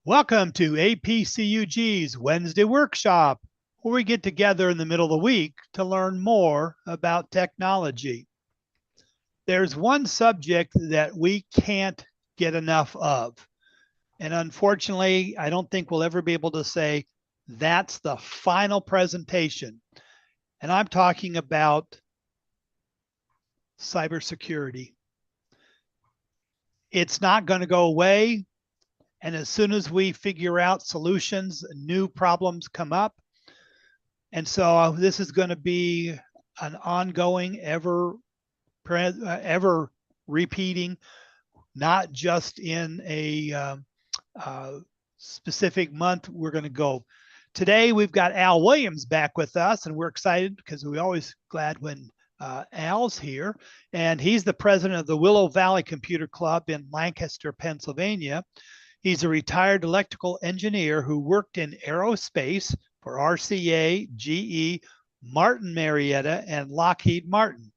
Welcome to APCUG's Wednesday workshop, where we get together in the middle of the week to learn more about technology. There's one subject that we can't get enough of. And unfortunately, I don't think we'll ever be able to say that's the final presentation. And I'm talking about cybersecurity. It's not going to go away. And as soon as we figure out solutions, new problems come up. And so this is going to be an ongoing, ever repeating, not just in a specific month. We're going to go. Today, we've got Al Williams back with us, and we're excited because we're always glad when Al's here. And he's the president of the Willow Valley Computer Club in Lancaster, Pennsylvania. He's a retired electrical engineer who worked in aerospace for RCA, GE, Martin Marietta, and Lockheed Martin.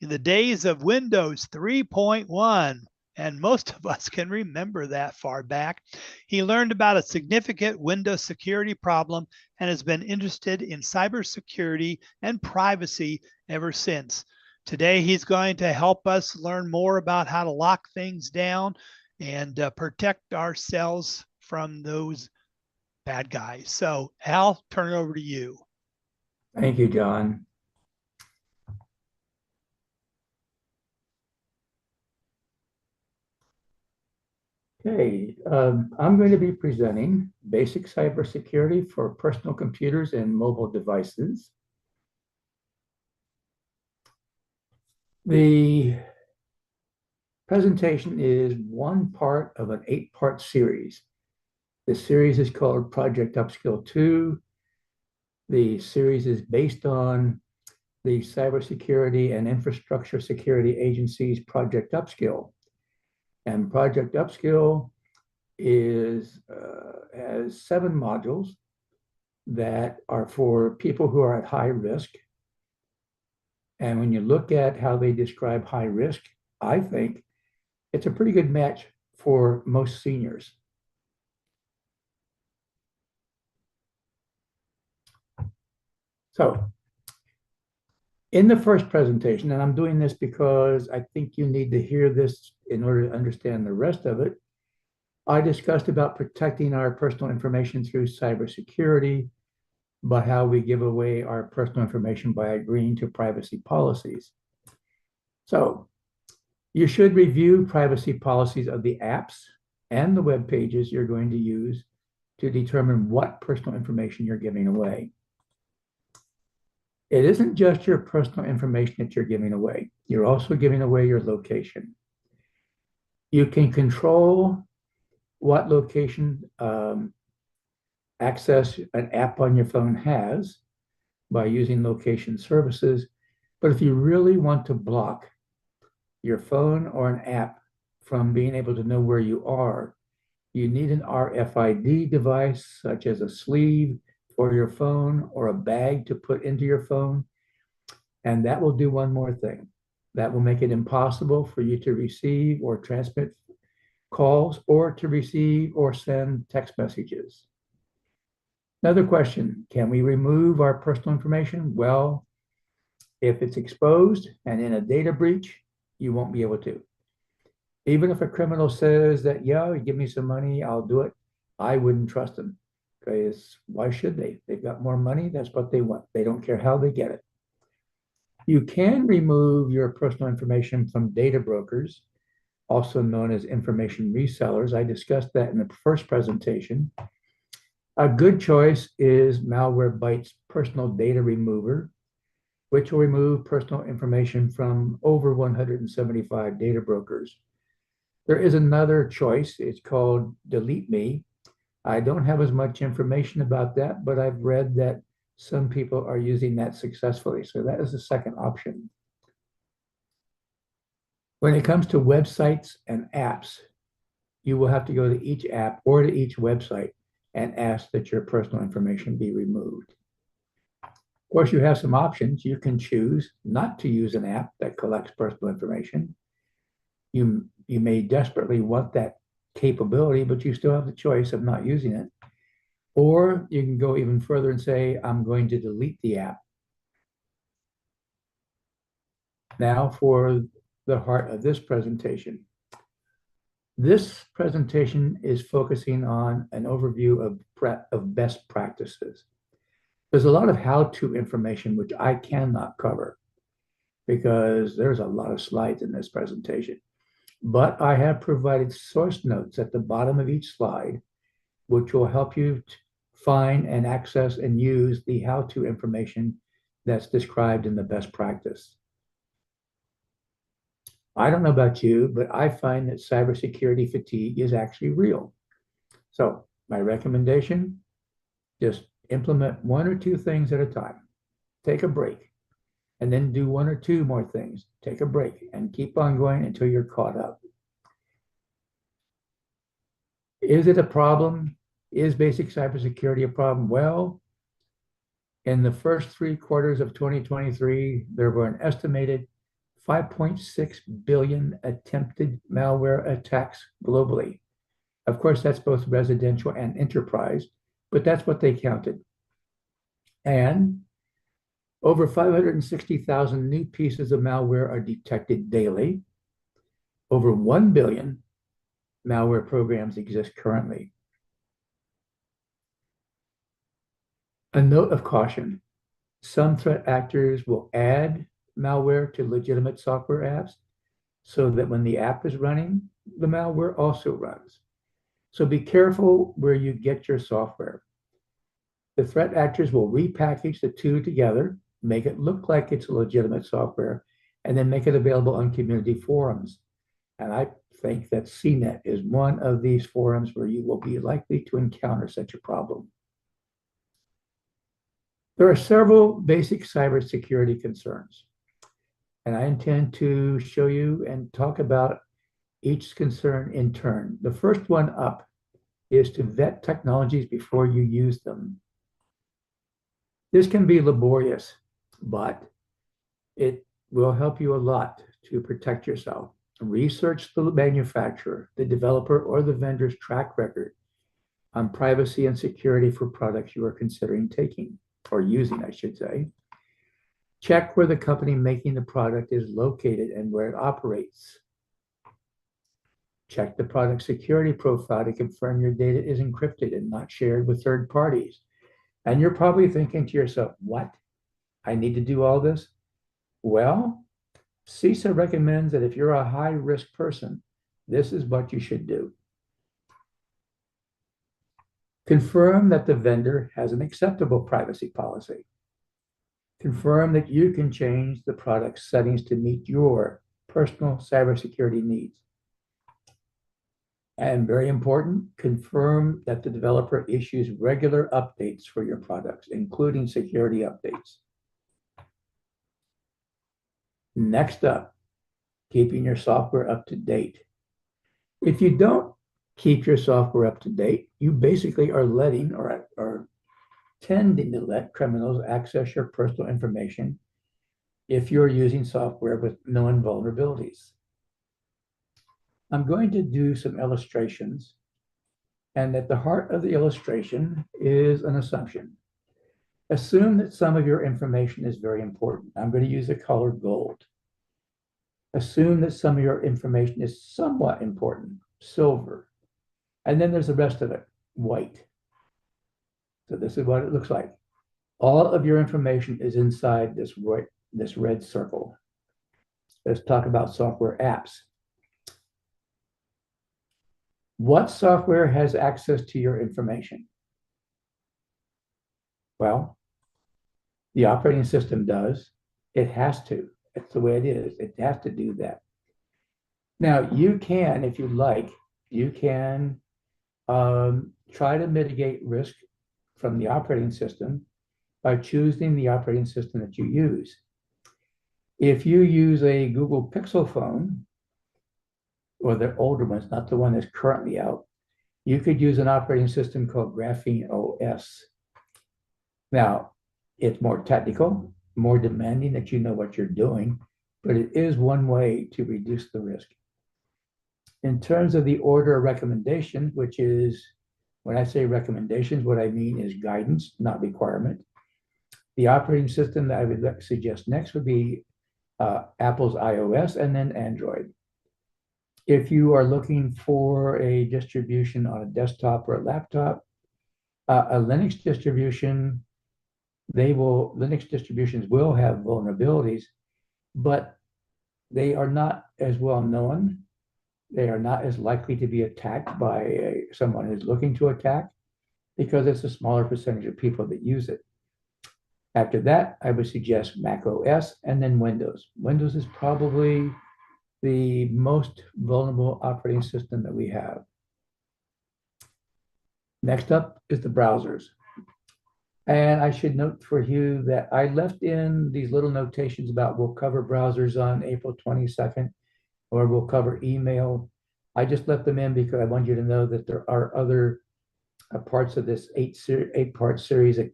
In the days of Windows 3.1, and most of us can remember that far back, he learned about a significant Windows security problem and has been interested in cybersecurity and privacy ever since. Today, he's going to help us learn more about how to lock things down and protect ourselves from those bad guys. So, Al, turn it over to you. Thank you, John. Okay, I'm going to be presenting basic cybersecurity for personal computers and mobile devices. The presentation is one part of an 8-part series. The series is called Project Upskill 2. The series is based on the Cybersecurity and Infrastructure Security Agency's Project Upskill. And Project Upskill has 7 modules that are for people who are at high risk. And when you look at how they describe high risk, I think it's a pretty good match for most seniors. So in the first presentation, and I'm doing this because I think you need to hear this in order to understand the rest of it, I discussed about protecting our personal information through cybersecurity, but how we give away our personal information by agreeing to privacy policies. So you should review privacy policies of the apps and the web pages you're going to use to determine what personal information you're giving away. It isn't just your personal information that you're giving away. You're also giving away your location. You can control what location access an app on your phone has by using location services. But if you really want to block your phone or an app from being able to know where you are, you need an RFID device, such as a sleeve for your phone or a bag to put into your phone. And that will do one more thing. That will make it impossible for you to receive or transmit calls or to receive or send text messages. Another question, can we remove our personal information? Well, if it's exposed and in a data breach, you won't be able to. Even if a criminal says that, yeah, give me some money, I'll do it, I wouldn't trust them. Because why should they? They've got more money, that's what they want. They don't care how they get it. You can remove your personal information from data brokers, also known as information resellers. I discussed that in the first presentation. A good choice is Malwarebytes Personal Data Remover, which will remove personal information from over 175 data brokers. There is another choice. It's called Delete Me. I don't have as much information about that, but I've read that some people are using that successfully. So that is the second option. When it comes to websites and apps, you will have to go to each app or to each website and ask that your personal information be removed. Of course, you have some options. You can choose not to use an app that collects personal information. You may desperately want that capability, but you still have the choice of not using it. Or you can go even further and say, I'm going to delete the app. Now for the heart of this presentation. This presentation is focusing on an overview of best practices. There's a lot of how-to information which I cannot cover because there's a lot of slides in this presentation. But I have provided source notes at the bottom of each slide, which will help you find and access and use the how-to information that's described in the best practice. I don't know about you, but I find that cybersecurity fatigue is actually real. So my recommendation, just implement one or two things at a time. Take a break, and then do one or two more things. Take a break and keep on going until you're caught up. Is it a problem? Is basic cybersecurity a problem? Well, in the first 3 quarters of 2023, there were an estimated 5.6 billion attempted malware attacks globally. Of course, that's both residential and enterprise, but that's what they counted. And over 560,000 new pieces of malware are detected daily. Over 1 billion malware programs exist currently. A note of caution, some threat actors will add malware to legitimate software apps so that when the app is running, the malware also runs. So be careful where you get your software. The threat actors will repackage the two together, make it look like it's a legitimate software, and then make it available on community forums. And I think that CNET is one of these forums where you will be likely to encounter such a problem. There are several basic cybersecurity concerns, and I intend to show you and talk about each concern in turn. The first one up is to vet technologies before you use them. This can be laborious, but it will help you a lot to protect yourself. Research the manufacturer, the developer, or the vendor's track record on privacy and security for products you are considering taking, or using, I should say. Check where the company making the product is located and where it operates. Check the product security profile to confirm your data is encrypted and not shared with third parties. And you're probably thinking to yourself, what? I need to do all this? Well, CISA recommends that if you're a high-risk person, this is what you should do. Confirm that the vendor has an acceptable privacy policy. Confirm that you can change the product's settings to meet your personal cybersecurity needs. And very important, confirm that the developer issues regular updates for your products, including security updates. Next up, keeping your software up to date. If you don't keep your software up to date, you basically are letting or tending to let criminals access your personal information if you're using software with known vulnerabilities. I'm going to do some illustrations, and at the heart of the illustration is an assumption. Assume that some of your information is very important. I'm going to use the color gold. Assume that some of your information is somewhat important, silver. And then there's the rest of it, white. So this is what it looks like. All of your information is inside this red circle. Let's talk about software apps. What software has access to your information? Well, the operating system does. It has to. It's the way it is. It has to do that. Now, you can, if you like, you can try to mitigate risk from the operating system by choosing the operating system that you use. If you use a Google Pixel phone, or the older ones, not the one that's currently out, you could use an operating system called Graphene OS. Now, it's more technical, more demanding that you know what you're doing, but it is one way to reduce the risk. In terms of the order of recommendation, which is, when I say recommendations, what I mean is guidance, not requirement. The operating system that I would suggest next would be Apple's iOS and then Android. If you are looking for a distribution on a desktop or a laptop, a Linux distribution, Linux distributions will have vulnerabilities, but they are not as well known. They are not as likely to be attacked by someone who's looking to attack because it's a smaller percentage of people that use it. After that, I would suggest Mac OS and then Windows. Windows is probably the most vulnerable operating system that we have. Next up is the browsers. And I should note for you that I left in these little notations about we'll cover browsers on April 22nd, or we'll cover email. I just left them in because I want you to know that there are other parts of this eight-part series that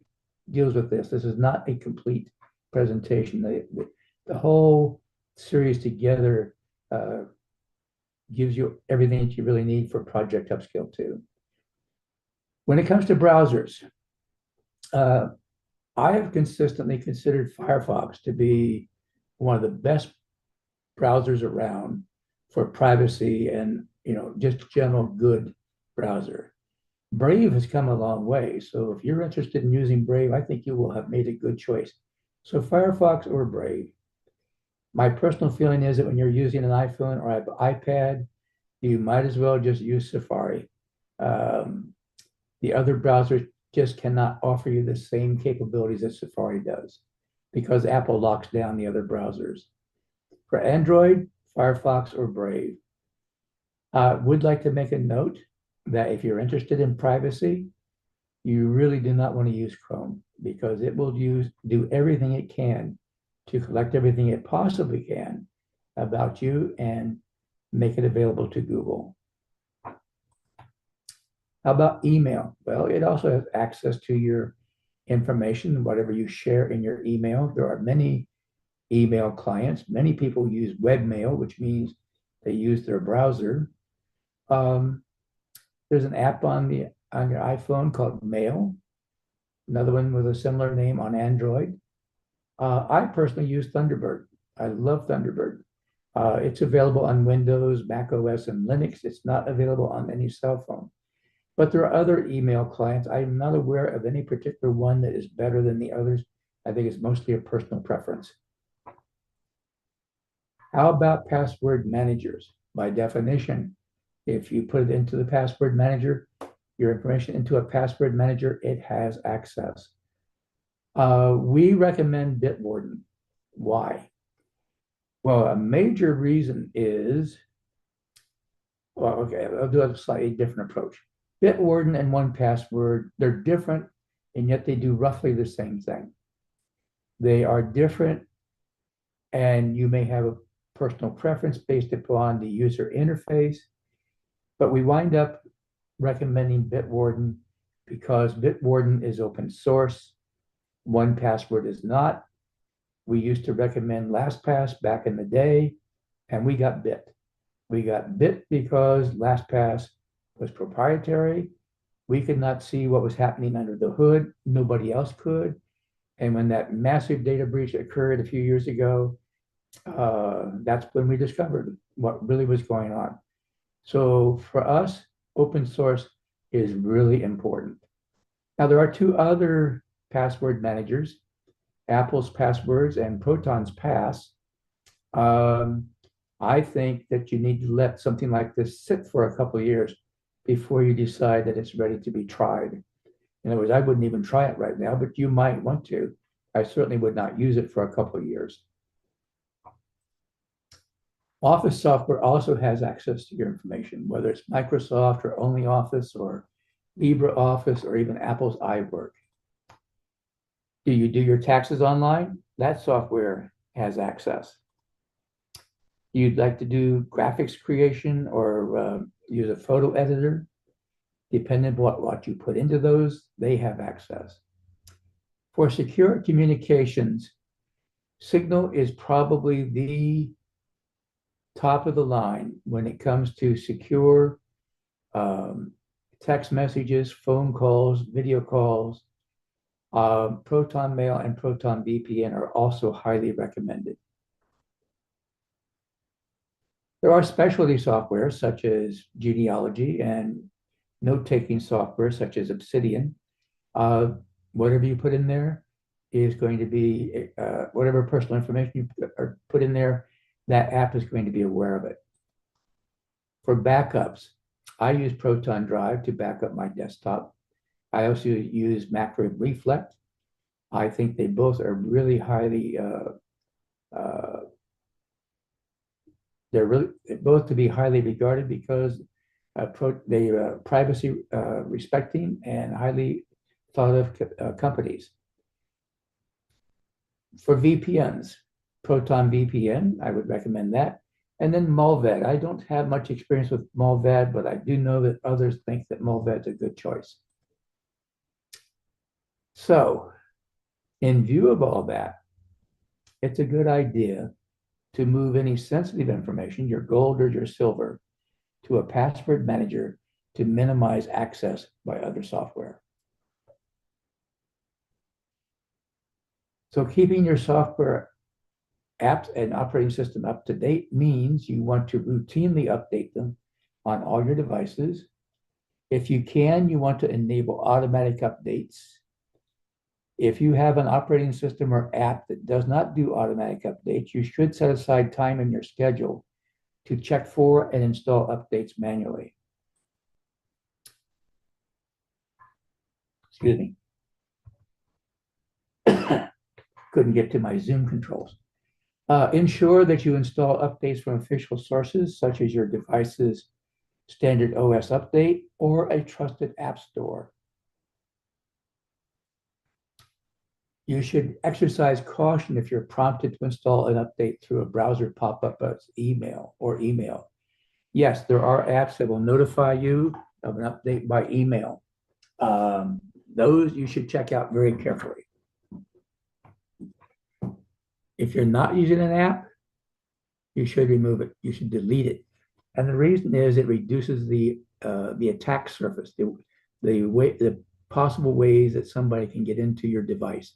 deals with this. This is not a complete presentation. The whole series together gives you everything that you really need for Project Upskill 2. When it comes to browsers, I have consistently considered Firefox to be one of the best browsers around for privacy and just general good browser. Brave has come a long way. So if you're interested in using Brave, I think you will have made a good choice. So Firefox or Brave. My personal feeling is that when you're using an iPhone or an iPad, you might as well just use Safari. The other browsers just cannot offer you the same capabilities that Safari does because Apple locks down the other browsers. For Android, Firefox or Brave. Would like to make a note that if you're interested in privacy, you really do not want to use Chrome because it will do everything it can to collect everything it possibly can about you and make it available to Google. How about email? Well, it also has access to your information, whatever you share in your email. There are many email clients. Many people use webmail, which means they use their browser. There's an app on your iPhone called Mail, another one with a similar name on Android. I personally use Thunderbird. I love Thunderbird. It's available on Windows, Mac OS, and Linux. It's not available on any cell phone. But there are other email clients. I'm not aware of any particular one that is better than the others. I think it's mostly a personal preference. How about password managers? By definition, if you put it into the password manager, your information into a password manager, it has access. We recommend Bitwarden. Why? Well, a major reason is, well, okay, I'll do a slightly different approach. Bitwarden and 1Password, they're different, and yet they do roughly the same thing. They are different, and you may have a personal preference based upon the user interface, but we wind up recommending Bitwarden because Bitwarden is open source. 1Password is not. We used to recommend LastPass back in the day, and we got bit. We got bit because LastPass was proprietary. We could not see what was happening under the hood. Nobody else could. And when that massive data breach occurred a few years ago, that's when we discovered what really was going on. So for us, open source is really important. Now, there are two other password managers, Apple's Passwords and Proton's Pass. I think that you need to let something like this sit for a couple of years before you decide that it's ready to be tried. In other words, I wouldn't even try it right now, but you might want to. I certainly would not use it for a couple of years. Office software also has access to your information, whether it's Microsoft or only Office or LibreOffice or even Apple's iWork. Do you do your taxes online? That software has access. You'd like to do graphics creation or use a photo editor? Depending on what you put into those, they have access. For secure communications, Signal is probably the top of the line when it comes to secure um, text messages, phone calls, video calls. Proton Mail and Proton VPN are also highly recommended. There are specialty software such as genealogy and note-taking software such as Obsidian. Uh, whatever you put in there is going to be, whatever personal information you put in there, that app is going to be aware of it. For backups, I use Proton Drive to back up my desktop. I also use Macro Reflect. I think they both are really highly, they're really both to be highly regarded because they privacy respecting and highly thought of companies. For VPNs, Proton VPN, I would recommend that. And then Mulvad. I don't have much experience with Mulvad, but I do know that others think that Mulvad's a good choice. So, in view of all that, it's a good idea to move any sensitive information, your gold or your silver, to a password manager to minimize access by other software. So keeping your software apps and operating system up to date means you want to routinely update them on all your devices. If you can, you want to enable automatic updates. If you have an operating system or app that does not do automatic updates, you should set aside time in your schedule to check for and install updates manually. Excuse me. Couldn't get to my Zoom controls. Ensure that you install updates from official sources, such as your device's standard OS update or a trusted app store. You should exercise caution if you're prompted to install an update through a browser pop-up as email. Yes, there are apps that will notify you of an update by email. Those you should check out very carefully. If you're not using an app, you should remove it. You should delete it. And the reason is it reduces the attack surface, the possible ways that somebody can get into your device.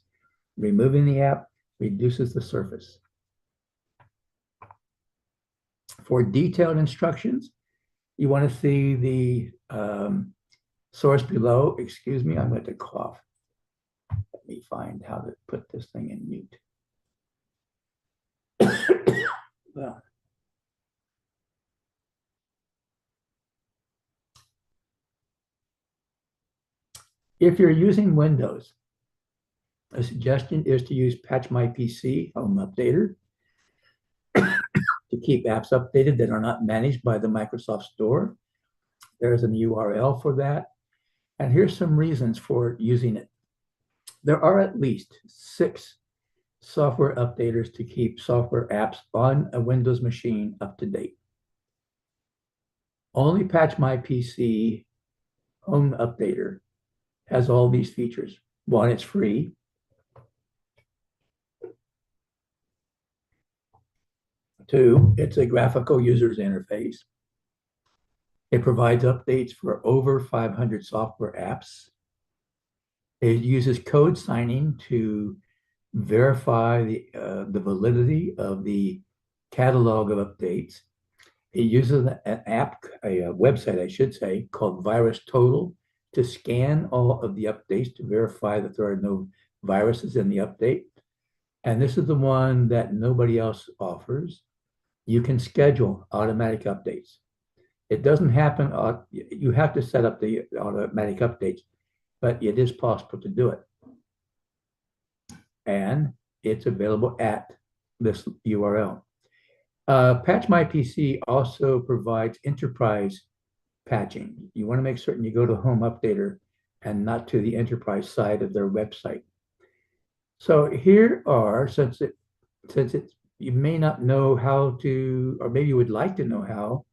Removing the app reduces the surface. For detailed instructions, you want to see the source below. Excuse me, I'm going to cough. Let me find how to put this thing in mute. Well, if you're using Windows, a suggestion is to use Patch My PC Home Updater to keep apps updated that are not managed by the Microsoft Store. There's an URL for that. And here's some reasons for using it. There are at least 6 software updaters to keep software apps on a Windows machine up to date. Only Patch My PC Home Updater has all these features. 1, it's free. 2, it's a graphical user's interface. It provides updates for over 500 software apps. It uses code signing to verify the validity of the catalog of updates. It uses an app, a website, I should say, called VirusTotal to scan all of the updates to verify that there are no viruses in the update. And this is the one that nobody else offers. You can schedule automatic updates. It doesn't happen, you have to set up the automatic updates, but it is possible to do it. And it's available at this URL. Patch My PC also provides enterprise patching. You want to make certain you go to Home Updater and not to the enterprise side of their website. So here are, since you may not know how to, or maybe you would like to know how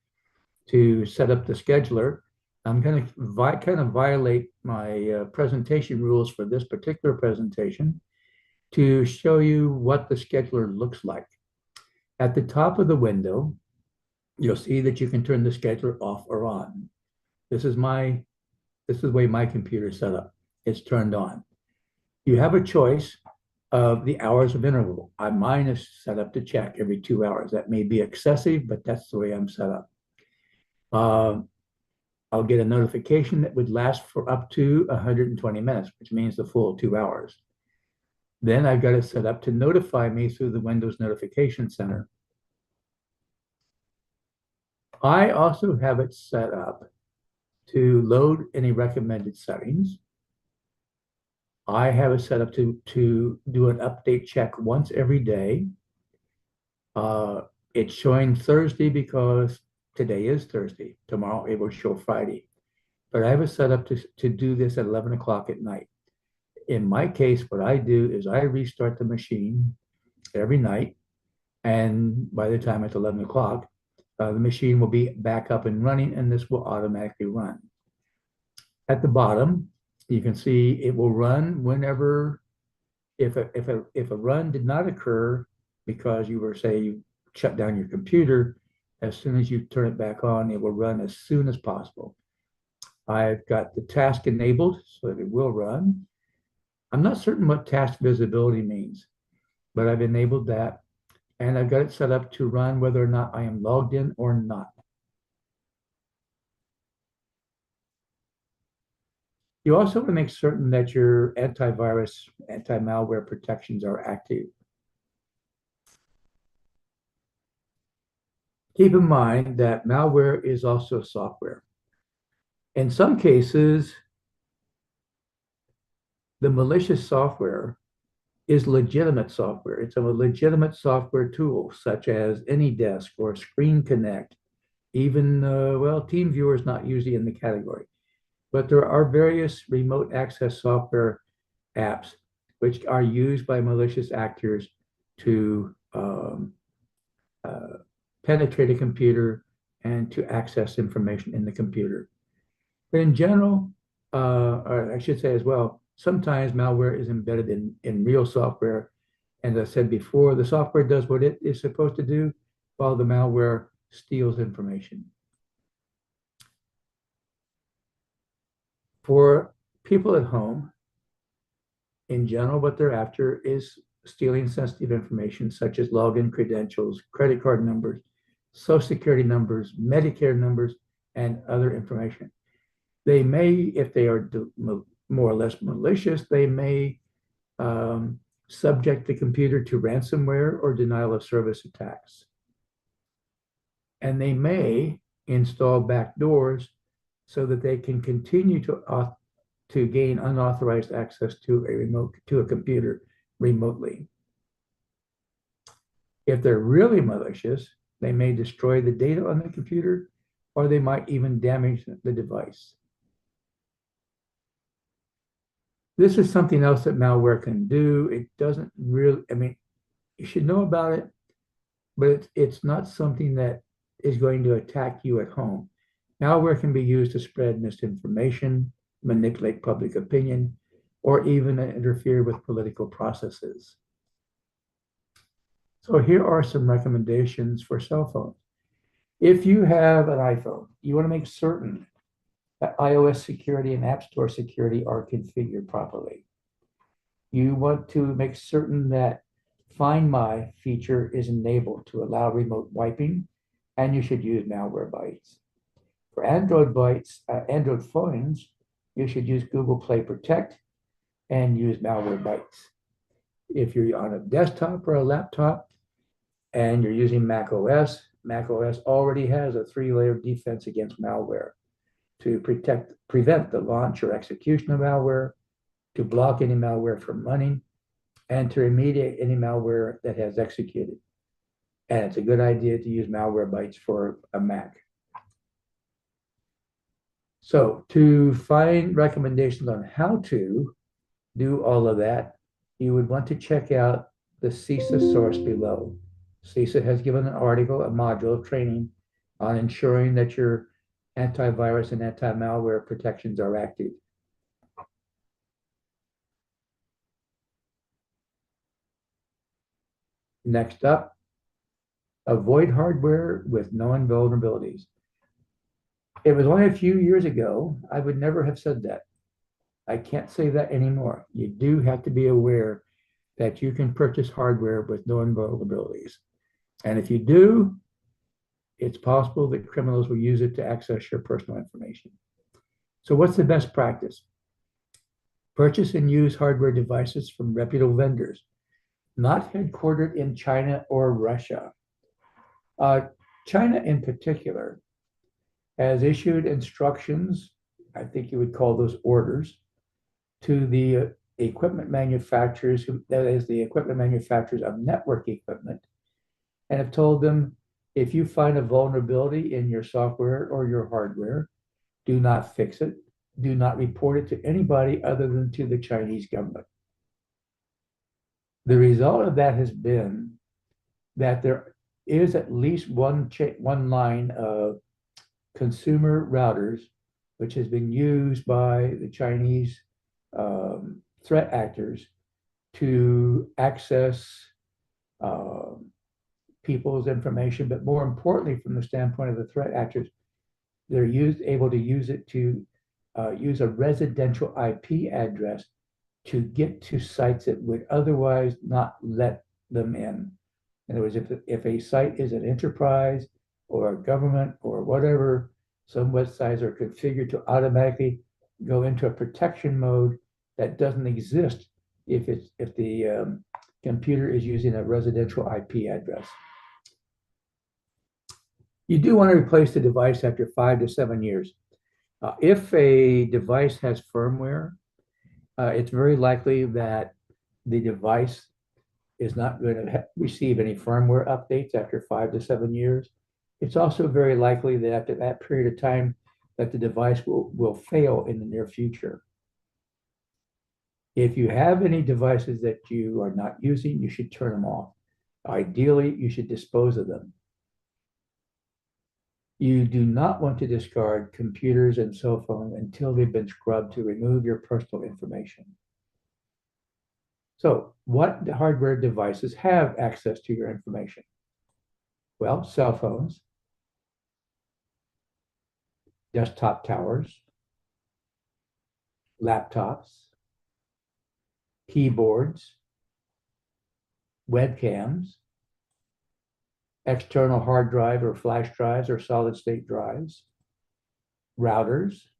to set up the scheduler, I'm going to kind of violate my presentation rules for this particular presentation to show you what the scheduler looks like. At the top of the window, you'll see that you can turn the scheduler off or on. This is the way my computer is set up. It's turned on. You have a choice of the hours of interval. Mine is set up to check every 2 hours. That may be excessive, but that's the way I'm set up. Uh, I'll get a notification that would last for up to 120 minutes, which means the full 2 hours. Then I've got it set up to notify me through the Windows Notification Center. I also have it set up to load any recommended settings. I have it set up to do an update check once every day. It's showing Thursday because today is Thursday. Tomorrow it will show Friday. But I have it set up to do this at 11 o'clock at night. In my case, what I do is I restart the machine every night. And by the time it's 11 o'clock, the machine will be back up and running, and this will automatically run. At the bottom, you can see it will run whenever, if a run did not occur because you were, say, you shut down your computer, as soon as you turn it back on, it will run as soon as possible. I've got the task enabled so that it will run. I'm not certain what task visibility means, but I've enabled that. And I've got it set up to run whether or not I am logged in or not. You also want to make certain that your antivirus, anti-malware protections are active. Keep in mind that malware is also software. In some cases, the malicious software is legitimate software. It's a legitimate software tool, such as AnyDesk or Screen Connect. Even, TeamViewer is not usually in the category. But there are various remote access software apps which are used by malicious actors to penetrate a computer and to access information in the computer. But in general, or I should say as well, sometimes malware is embedded in real software. And as I said before, the software does what it is supposed to do while the malware steals information. For people at home, in general, what they're after is stealing sensitive information such as login credentials, credit card numbers, social security numbers, Medicare numbers, and other information. They may, if they are more or less malicious, they may subject the computer to ransomware or denial of service attacks. And they may install backdoors so that they can continue to gain unauthorized access to a computer remotely. If they're really malicious, they may destroy the data on the computer, or they might even damage the device. This is something else that malware can do. It doesn't really, you should know about it, but it's not something that is going to attack you at home. Malware can be used to spread misinformation, manipulate public opinion, or even interfere with political processes. So here are some recommendations for cell phones. If you have an iPhone, you want to make certain that iOS security and App Store security are configured properly. You want to make certain that Find My feature is enabled to allow remote wiping, and you should use Malwarebytes. For Android phones, you should use Google Play Protect and use Malwarebytes. If you're on a desktop or a laptop and you're using Mac OS already has a 3-layer defense against malware to prevent the launch or execution of malware, to block any malware from running, and to remediate any malware that has executed. And it's a good idea to use Malwarebytes for a Mac. So to find recommendations on how to do all of that, you would want to check out the CISA source below. CISA has given an article, a module of training on ensuring that your antivirus and anti-malware protections are active. Next up, Avoid hardware with known vulnerabilities. It was only a few years ago, I would never have said that. I can't say that anymore. You do have to be aware that you can purchase hardware with known vulnerabilities. And if you do, it's possible that criminals will use it to access your personal information. So what's the best practice? Purchase and use hardware devices from reputable vendors, not headquartered in China or Russia. China in particular has issued instructions, I think you would call those orders, to the equipment manufacturers, that is the equipment manufacturers of network equipment, and have told them, if you find a vulnerability in your software or your hardware, do not fix it. Do not report it to anybody other than to the Chinese government. The result of that has been that there is at least one line of consumer routers which has been used by the Chinese threat actors to access people's information, but more importantly, from the standpoint of the threat actors, they're able to use it to use a residential IP address to get to sites that would otherwise not let them in. In other words, if a site is an enterprise or a government or whatever, some websites are configured to automatically go into a protection mode that doesn't exist if the computer is using a residential IP address. You do want to replace the device after 5 to 7 years. If a device has firmware, it's very likely that the device is not going to receive any firmware updates after 5 to 7 years. It's also very likely that after that period of time that the device will fail in the near future. If you have any devices that you are not using, you should turn them off. Ideally, you should dispose of them. You do not want to discard computers and cell phones until they've been scrubbed to remove your personal information. So, what hardware devices have access to your information? Well, cell phones, desktop towers, laptops, keyboards, webcams, external hard drive or flash drives or solid state drives, routers,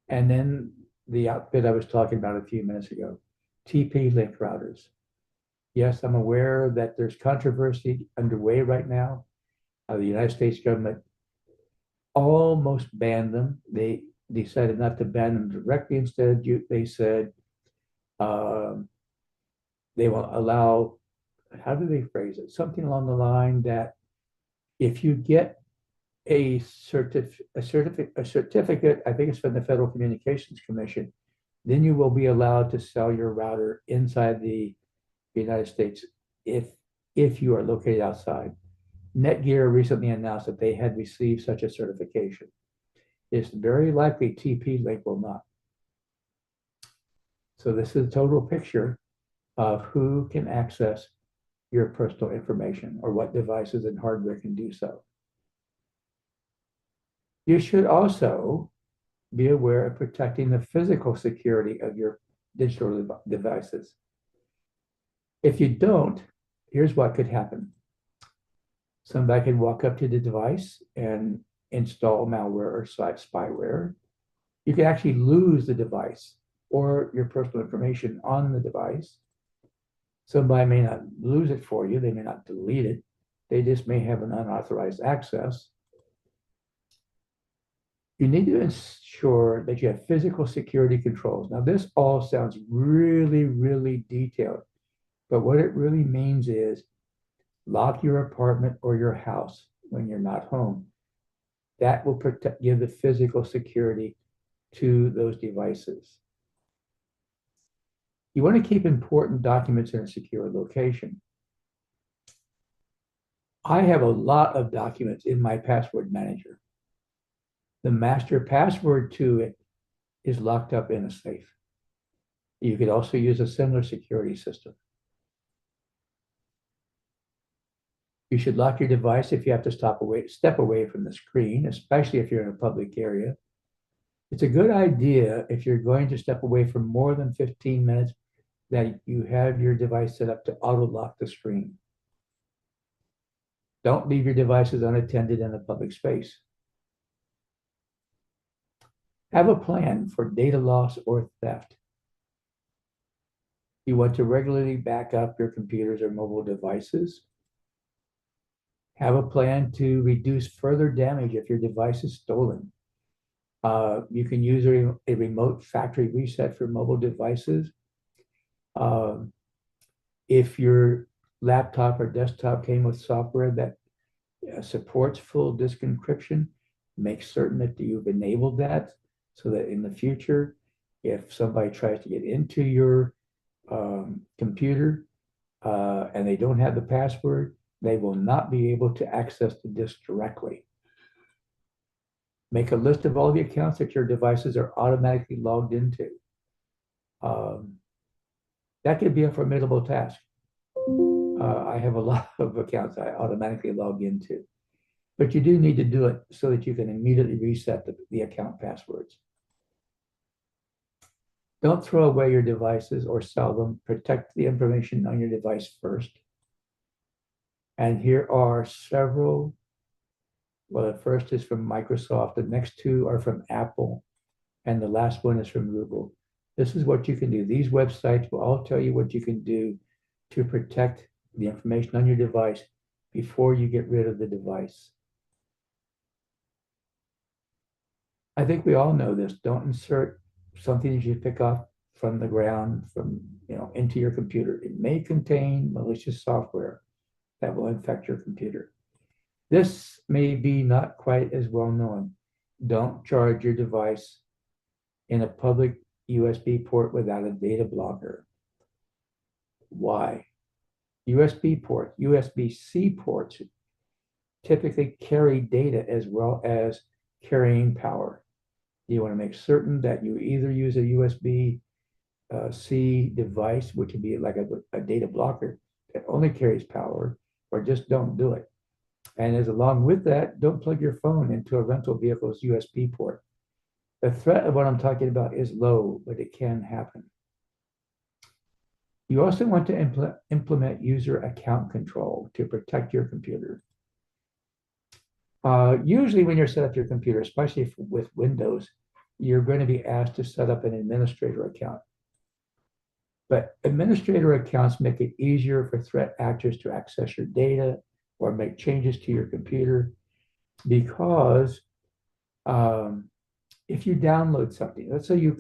and then the outfit I was talking about a few minutes ago, TP-Link routers. Yes, I'm aware that there's controversy underway right now. The United States government almost banned them. They decided not to ban them directly. Instead, they said they will allow, how do they phrase it? Something along the line that if you get a certificate, I think it's from the Federal Communications Commission, then you will be allowed to sell your router inside the United States if you are located outside. Netgear recently announced that they had received such a certification. It's very likely TP-Link will not. So this is a total picture of who can access your personal information or what devices and hardware can do so. You should also be aware of protecting the physical security of your digital devices. If you don't, here's what could happen. Somebody could walk up to the device and install malware or spyware. You could actually lose the device or your personal information on the device. Somebody may not lose it for you. They may not delete it. They just may have an unauthorized access. You need to ensure that you have physical security controls. Now, this all sounds really, really detailed, but what it really means is lock your apartment or your house when you're not home. That will give the physical security to those devices. You want to keep important documents in a secure location. I have a lot of documents in my password manager. The master password to it is locked up in a safe. You could also use a similar security system. You You should lock your device if you have to step away from the screen, especially if you're in a public area. It's a good idea if you're going to step away for more than 15 minutes that you have your device set up to auto lock the screen. Don't leave your devices unattended in a public space. Have a plan for data loss or theft. You want to regularly back up your computers or mobile devices. Have a plan to reduce further damage if your device is stolen. You can use a remote factory reset for mobile devices. If your laptop or desktop came with software that supports full disk encryption, make certain that you've enabled that so that in the future, if somebody tries to get into your computer and they don't have the password, they will not be able to access the disk directly. Make a list of all the accounts that your devices are automatically logged into. That could be a formidable task. I have a lot of accounts I automatically log into, but you do need to do it so that you can immediately reset the account passwords. Don't throw away your devices or sell them. Protect the information on your device first. And here are several. Well, the first is from Microsoft. The next two are from Apple. And the last one is from Google. This is what you can do. These websites will all tell you what you can do to protect the information on your device before you get rid of the device. I think we all know this. Don't insert something that you pick up from the ground, into your computer. It may contain malicious software that will infect your computer. This may be not quite as well known. Don't charge your device in a public USB port without a data blocker. Why? USB-C ports typically carry data as well as carrying power. You want to make certain that you either use a USB-C device, which would be like a data blocker that only carries power, or just don't do it. And as along with that, don't plug your phone into a rental vehicle's USB port. The threat of what I'm talking about is low, but it can happen. You also want to implement user account control to protect your computer. Usually when you're set up your computer, especially with Windows, you're going to be asked to set up an administrator account. But administrator accounts make it easier for threat actors to access your data or make changes to your computer, because if you download something, let's say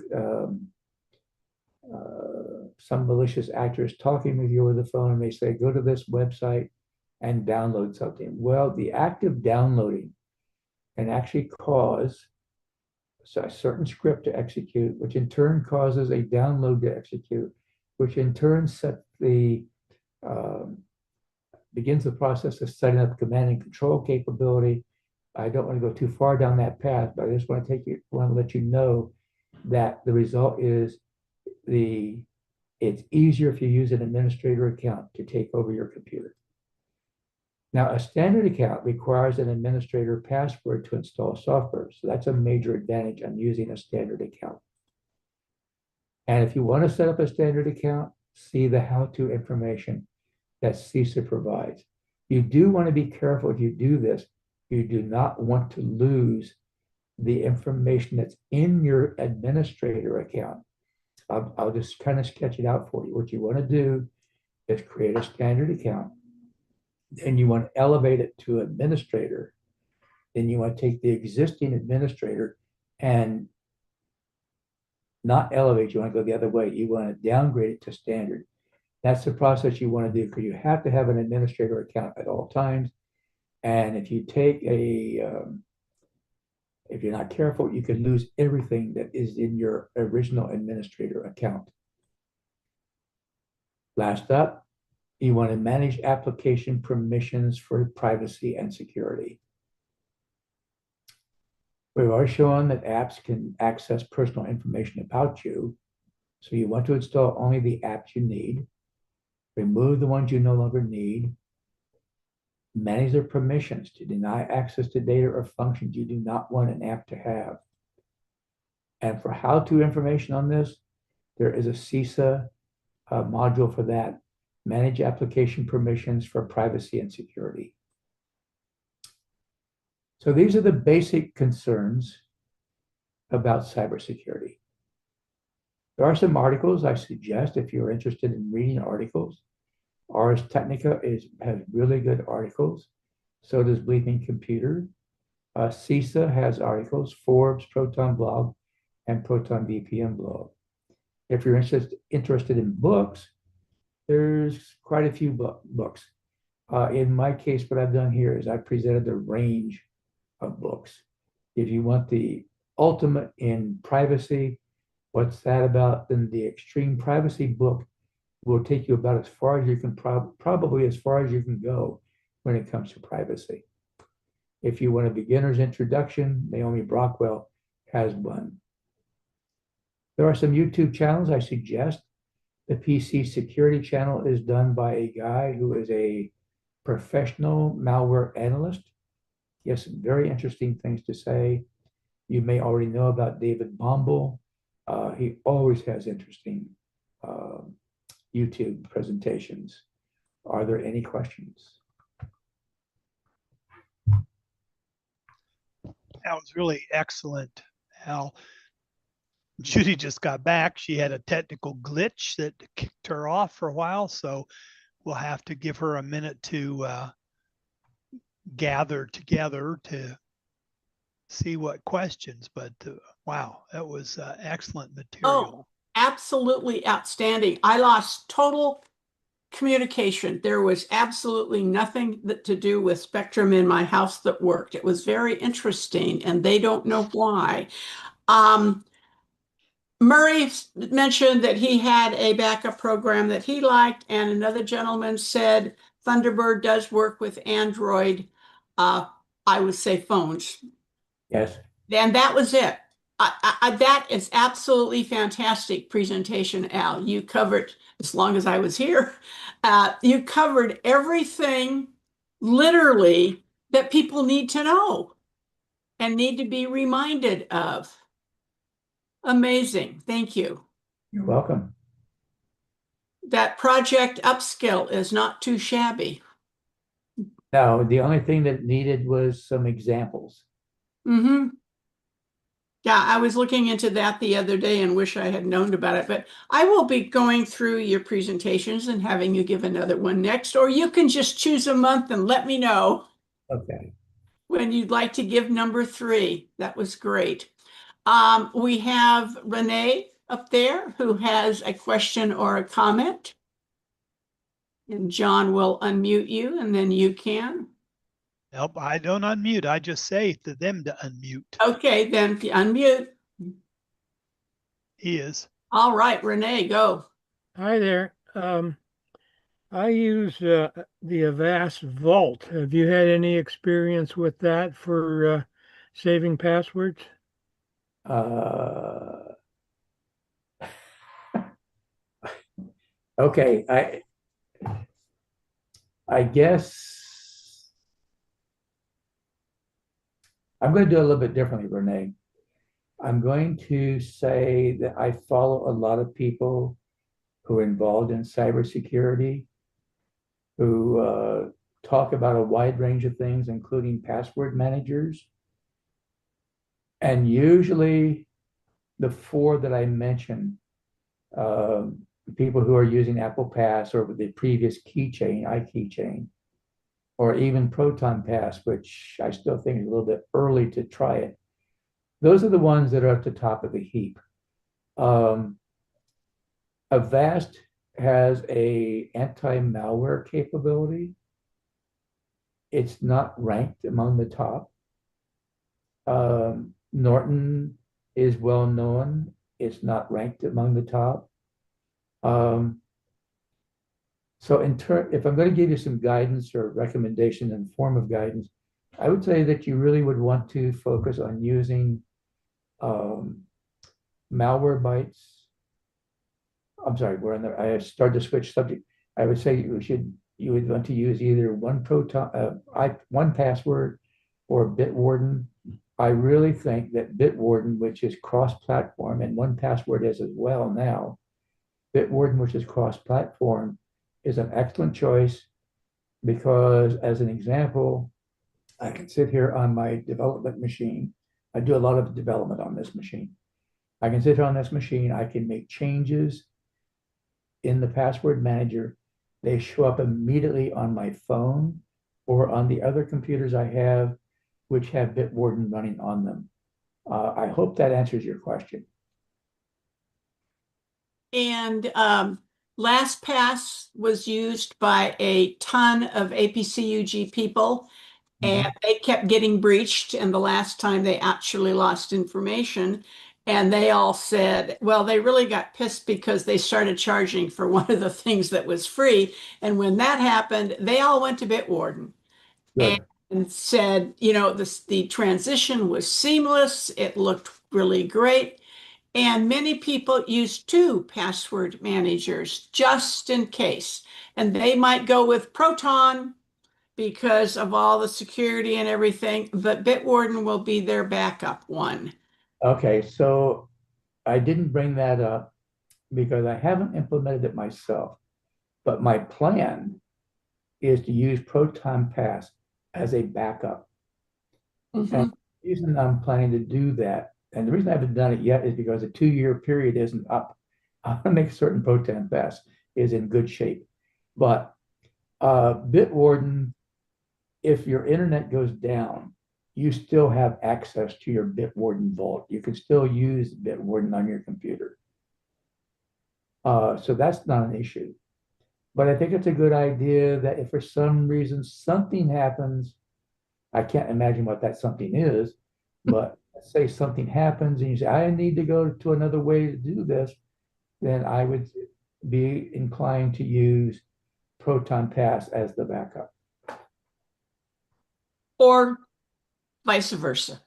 some malicious actor is talking with you over the phone and they say, go to this website and download something. Well, the act of downloading can actually cause a certain script to execute, which in turn causes a download to execute, which in turn begins the process of setting up command and control capability. I don't want to go too far down that path, but I just want to let you know that the result is it's easier if you use an administrator account to take over your computer. Now, a standard account requires an administrator password to install software. So that's a major advantage on using a standard account. And if you want to set up a standard account, see the how-to information that CISA provides. You do want to be careful if you do this. You do not want to lose the information that's in your administrator account. I'll just kind of sketch it out for you. What you want to do is create a standard account. Then you want to elevate it to administrator. Then you want to take the existing administrator and not elevate. You want to go the other way. You want to downgrade it to standard. That's the process you want to do, because you have to have an administrator account at all times. And if you take if you're not careful, you can lose everything that is in your original administrator account. Last up, you want to manage application permissions for privacy and security. We've already shown that apps can access personal information about you. So you want to install only the apps you need. Remove the ones you no longer need. manage their permissions, to deny access to data or functions you do not want an app to have. And for how-to information on this, there is a CISA module for that. Manage application permissions for privacy and security. So these are the basic concerns about cybersecurity. There are some articles I suggest if you're interested in reading articles. Ars Technica has really good articles. So does Bleeping Computer. CISA has articles, Forbes, Proton Blog, and Proton VPN Blog. If you're interested in books, there's quite a few books. In my case, what I've done here is I presented a range of books. If you want the ultimate in privacy, what's that about? Then the extreme privacy book will take you about as far as you can, probably as far as you can go when it comes to privacy. If you want a beginner's introduction, Naomi Brockwell has one. There are some YouTube channels I suggest. The PC security channel is done by a guy who is a professional malware analyst. He has some very interesting things to say. You may already know about David Bombal. He always has interesting YouTube presentations. Are there any questions? That was really excellent, Al. Judy just got back. She had a technical glitch that kicked her off for a while, so we'll have to give her a minute to gather together to see what questions. But wow, that was excellent material. Oh, absolutely outstanding. I lost total communication. There was absolutely nothing to do with Spectrum in my house that worked. It was very interesting, and they don't know why. Murray mentioned that he had a backup program that he liked, and another gentleman said Thunderbird does work with Android, I would say phones. Yes. And that was it. That is absolutely fantastic presentation, Al. You covered, as long as I was here, you covered everything literally that people need to know and need to be reminded of. Amazing. Thank you. You're welcome. That project upskill is not too shabby. No, the only thing that needed was some examples. Mm-hmm. Yeah, I was looking into that the other day and wish I had known about it, but I will be going through your presentations and having you give another one next, or you can just choose a month and let me know Okay. when you'd like to give number 3. That was great. We have Renee up there who has a question or a comment. And John will unmute you and then you can. Nope, I don't unmute. I just say to them to unmute. Okay, then unmute. He is. All right, Renee, go. Hi there. I use the Avast Vault. Have you had any experience with that for saving passwords? Okay, I guess I'm going to do it a little bit differently, Renee. I'm going to say that I follow a lot of people who are involved in cybersecurity, who talk about a wide range of things, including password managers. And usually the 4 that I mentioned, people who are using Apple Pass or the previous keychain, iKeychain, or even Proton Pass, which I still think is a little bit early to try it. Those are the ones that are at the top of the heap. Avast has a anti-malware capability. It's not ranked among the top. Norton is well known. It's not ranked among the top. So if I'm going to give you some guidance or recommendation in the form of guidance, I would say that you really would want to focus on using Malwarebytes. I'm sorry, I started to switch subject. I would say you should you would want to use either one password or Bitwarden. I really think that Bitwarden, which is cross-platform, and one password is as well now, Bitwarden, which is cross-platform, is an excellent choice because, as an example, I can sit here on my development machine. I do a lot of development on this machine. I can sit here on this machine. I can make changes in the password manager. They show up immediately on my phone or on the other computers I have, which have Bitwarden running on them. I hope that answers your question. And LastPass was used by a ton of APCUG people, and they kept getting breached. And the last time they actually lost information, and they all said, well, they really got pissed because they started charging for one of the things that was free. And when that happened, they all went to Bitwarden Good. and said, you know, the transition was seamless. It looked really great. And many people use two password managers just in case. And they might go with Proton because of all the security and everything, but Bitwarden will be their backup one. Okay, so I didn't bring that up because I haven't implemented it myself, but my plan is to use Proton Pass as a backup. And Mhm. the reason I'm planning to do that, and the reason I haven't done it yet is because the 2-year period isn't up. I want to make certain Proton Pass is in good shape. But Bitwarden, if your internet goes down, you still have access to your Bitwarden vault. You can still use Bitwarden on your computer. So that's not an issue. But I think it's a good idea that if for some reason something happens, I can't imagine what that something is, but let's say something happens and you say, I need to go to another way to do this, then I would be inclined to use Proton Pass as the backup. Or vice versa.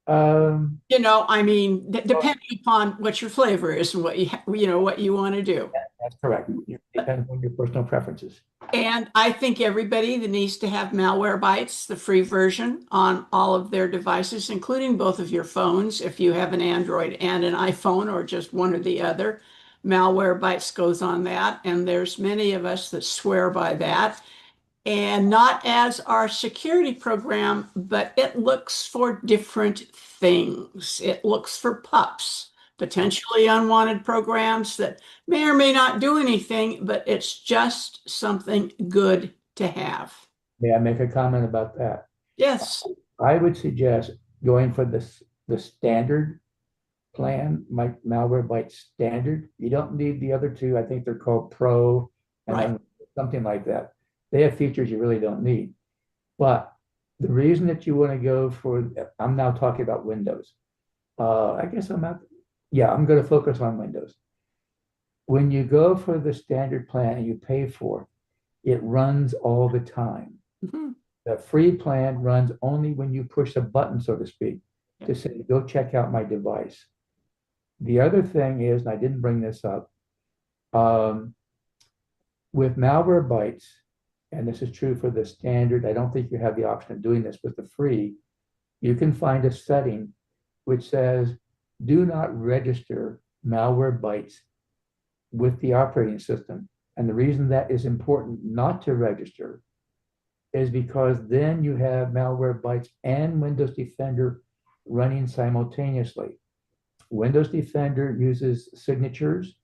Um, You know, I mean, depending upon what your flavor is and what you know, what you want to do. that's correct. It depends on your personal preferences. And I think everybody that needs to have Malwarebytes, the free version, on all of their devices, including both of your phones, if you have an Android and an iPhone or just one or the other, Malwarebytes goes on that. And there's many of us that swear by that. And not as our security program, but it looks for different things. It looks for pups, potentially unwanted programs that may or may not do anything, but it's just something good to have. May I make a comment about that? Yes. I would suggest going for the standard plan, my Malwarebytes standard. You don't need the other two. I think they're called Pro and Right. something like that. They have features you really don't need. But the reason that you want to go for, I'm now talking about Windows. I guess I'm going to focus on Windows. When you go for the standard plan and you pay for it, it runs all the time. Mhm. The free plan runs only when you push a button, so to speak, to say, go check out my device. The other thing is, and I didn't bring this up, um, with Malwarebytes, and this is true for the standard, I don't think you have the option of doing this with the free, you can find a setting which says, do not register Malwarebytes with the operating system. And the reason that is important not to register is because then you have Malwarebytes and Windows Defender running simultaneously. Windows Defender uses signatures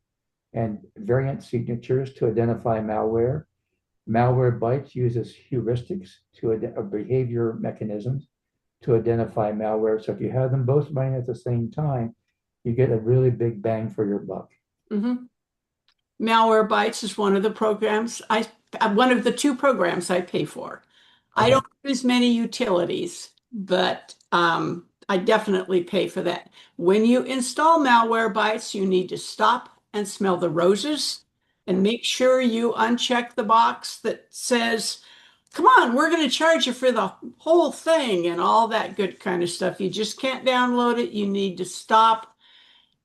and variant signatures to identify malware. Malwarebytes uses heuristics to behavior mechanisms to identify malware. So if you have them both running at the same time, you get a really big bang for your buck. Mhm. Malwarebytes is one of the programs one of the two programs I pay for. I Okay. don't use many utilities, but I definitely pay for that. When you install Malwarebytes, you need to stop and smell the roses and make sure you uncheck the box that says, come on, we're going to charge you for the whole thing and all that good kind of stuff. You just can't download it. You need to stop,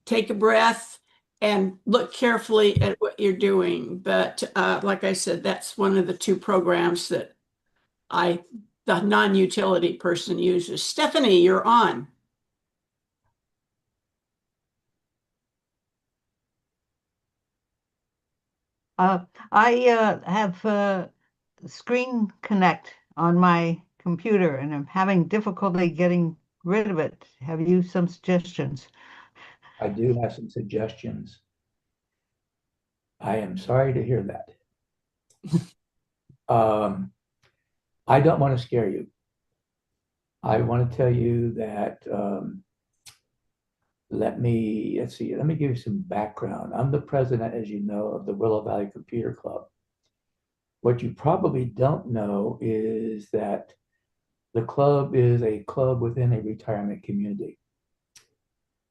take a breath, and look carefully at what you're doing. But like I said, that's one of the two programs that the non-utility person uses. Stephanie, you're on. I have Screen Connect on my computer and I'm having difficulty getting rid of it. Have you some suggestions? I do have some suggestions. I am sorry to hear that. I don't want to scare you. I want to tell you that let me give you some background. I'm the president, as you know, of the Willow Valley Computer Club. What you probably don't know is that the club is a club within a retirement community.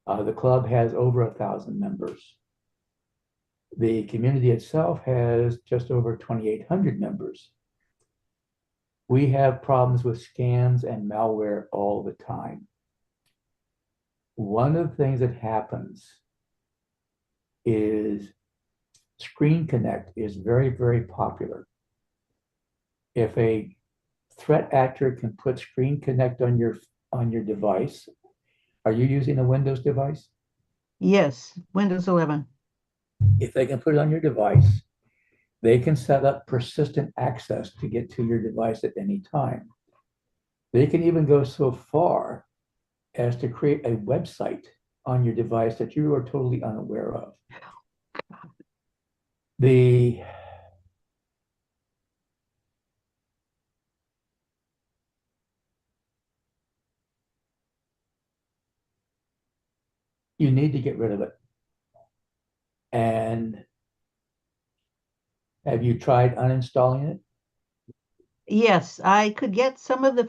The club has over 1,000 members. The community itself has just over 2,800 members. We have problems with scams and malware all the time. One of the things that happens is Screen Connect is very, very popular. If a threat actor can put Screen Connect on your device, are you using a Windows device? Yes, Windows 11. If they can put it on your device, they can set up persistent access to get to your device at any time. They can even go so far as to create a website on your device that you are totally unaware of. You need to get rid of it. And have you tried uninstalling it? Yes, I could get some of the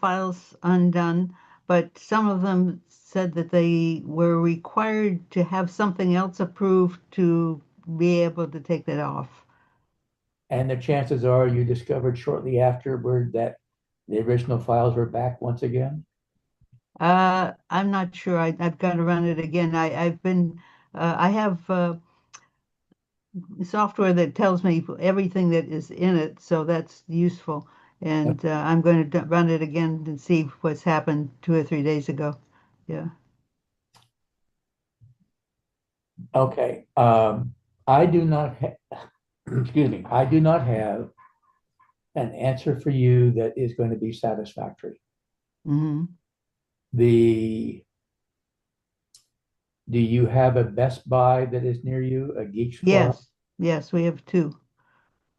files undone, but some of them said that they were required to have something else approved to be able to take that off. And the chances are you discovered shortly afterward that the original files were back once again? I'm not sure. I've got to run it again. I have software that tells me everything that is in it, so that's useful. And I'm going to run it again and see what's happened 2 or 3 days ago. Yeah. Okay. I do not excuse me, I do not have an answer for you that is going to be satisfactory. Hmm. Do you have a Best Buy that is near you, a Geeks Forum? Yes, we have two.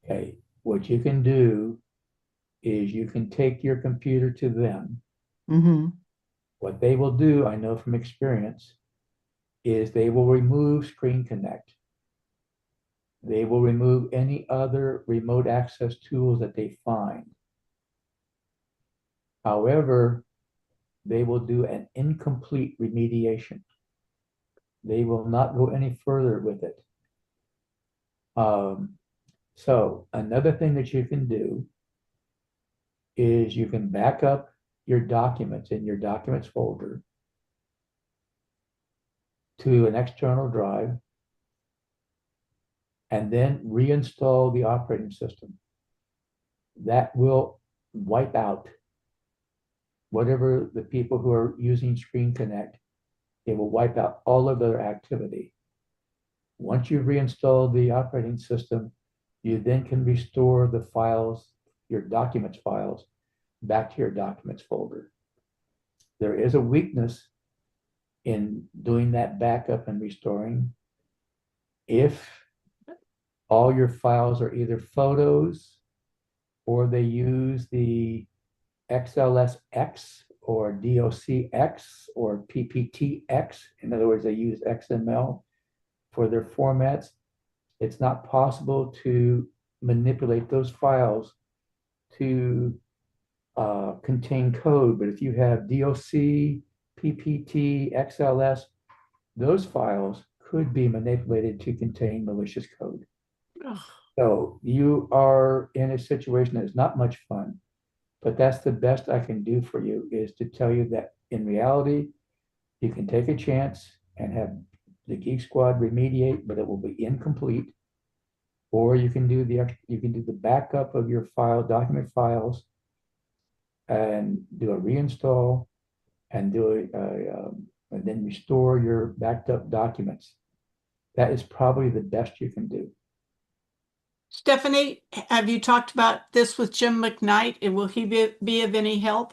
Okay. What you can do is you can take your computer to them. Hmm. What they will do, I know from experience, is they will remove Screen Connect. They will remove any other remote access tools that they find. However, they will do an incomplete remediation. They will not go any further with it. So another thing that you can do is you can back up your documents in your documents folder to an external drive and then reinstall the operating system. That will wipe out whatever the people who are using Screen Connect. It will wipe out all of their activity. Once you've reinstalled the operating system, you then can restore the files, your documents files, back to your documents folder. There is a weakness in doing that backup and restoring. If all your files are either photos or they use the XLSX or DOCX or PPTX, in other words, they use XML for their formats, it's not possible to manipulate those files to contain code. But if you have DOC, PPT, XLS, those files could be manipulated to contain malicious code. Ugh. So you are in a situation that is not much fun, but that's the best I can do for you, is to tell you that in reality, you can take a chance and have the Geek Squad remediate, but it will be incomplete. Or you can do the backup of your document files, and do a reinstall, and and then restore your backed up documents. That is probably the best you can do. Stephanie, have you talked about this with Jim McKnight, and will he be of any help?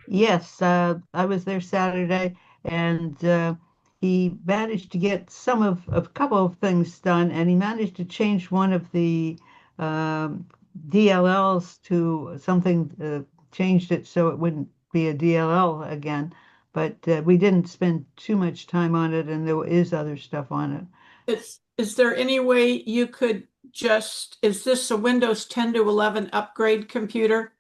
Yes, I was there Saturday, and he managed to get a couple of things done, and he managed to change one of the DLLs to something, changed it so it wouldn't be a DLL again. But we didn't spend too much time on it, and there is other stuff on it. Is there any way you could is this a Windows 10 to 11 upgrade computer?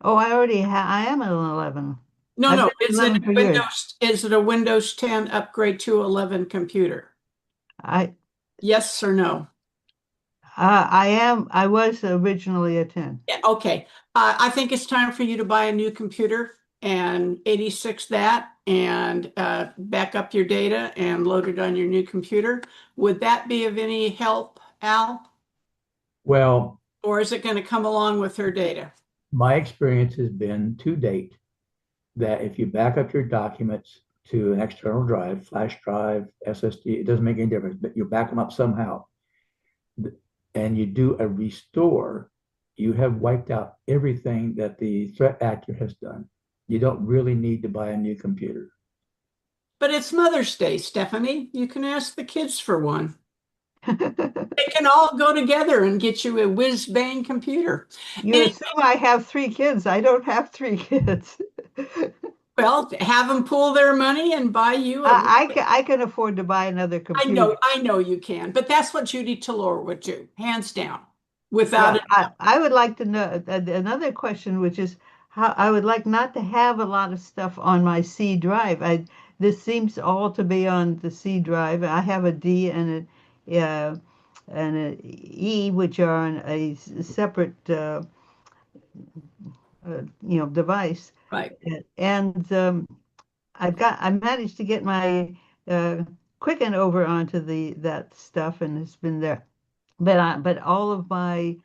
Oh, I am an 11. No, I've no. been 11 for years. Is it a Windows 10 upgrade to 11 computer? I Yes or no? I was originally a 10. Yeah, okay. I think it's time for you to buy a new computer and 86 that and back up your data and load it on your new computer. Would that be of any help, Al? Well, Or is it going to come along with her data? my experience has been to date that if you back up your documents to an external drive, flash drive, SSD, it doesn't make any difference, but you back them up somehow, and you do a restore, you have wiped out everything that the threat actor has done. You don't really need to buy a new computer. But it's Mother's Day, Stephanie. You can ask the kids for one. They can all go together and get you a whiz-bang computer. You assume I have 3 kids. I don't have 3 kids. Well, have them pool their money and buy you I can afford to buy another computer. I know you can, but that's what Judy Tallor would do, hands down, without it. I would like to know another question, which is how I would like not to have a lot of stuff on my C drive. This seems all to be on the C drive. I have a D and a E, which are on a separate device. Right. And I managed to get my Quicken over onto that stuff, and it's been there. But all of my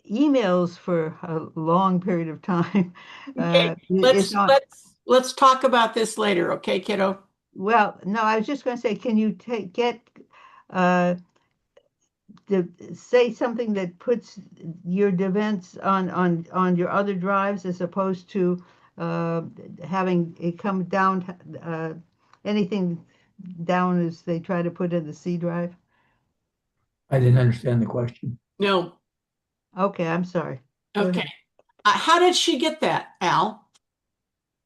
emails for a long period of time Okay, is on. let's talk about this later, okay, kiddo? Well, no, I was just going to say, can you uh, say something that puts your events on your other drives as opposed to having it come down, anything down as they try to put in the C drive? I didn't understand the question. No. Okay, I'm sorry. Go Okay. ahead. How did she get that, Al?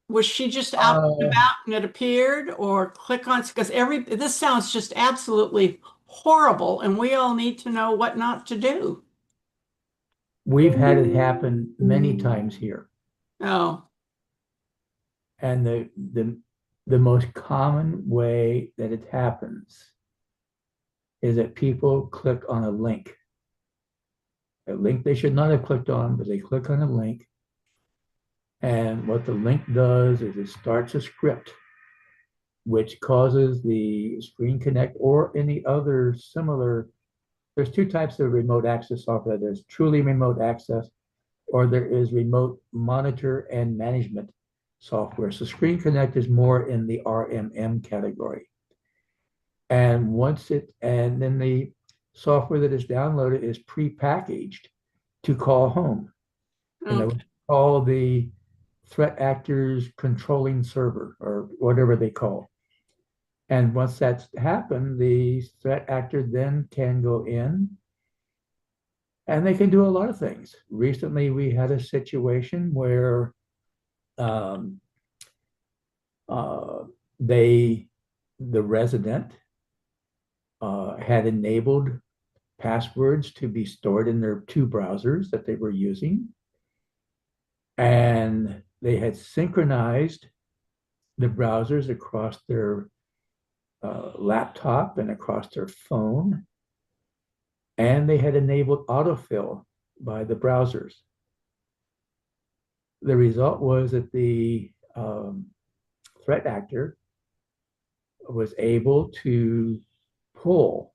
Was she just out and about and it appeared, or click on, because this sounds just absolutely horrible, and we all need to know what not to do. We've had it happen many times here. Oh, And the most common way that it happens is that people click on a link they should not have clicked on, but they click on a link. And what the link does is it starts a script, which causes the Screen Connect or any other similar. There's 2 types of remote access software. There's truly remote access, or there is remote monitor and management software. So Screen Connect is more in the RMM category. And then the software that is downloaded is pre-packaged to call home. okay. Call the threat actors controlling server or whatever they call. And once that's happened, the threat actor then can go in and they can do a lot of things. Recently, we had a situation where the resident had enabled passwords to be stored in their 2 browsers that they were using. And they had synchronized the browsers across their laptop and across their phone. And they had enabled autofill by the browsers. The result was that the threat actor was able to pull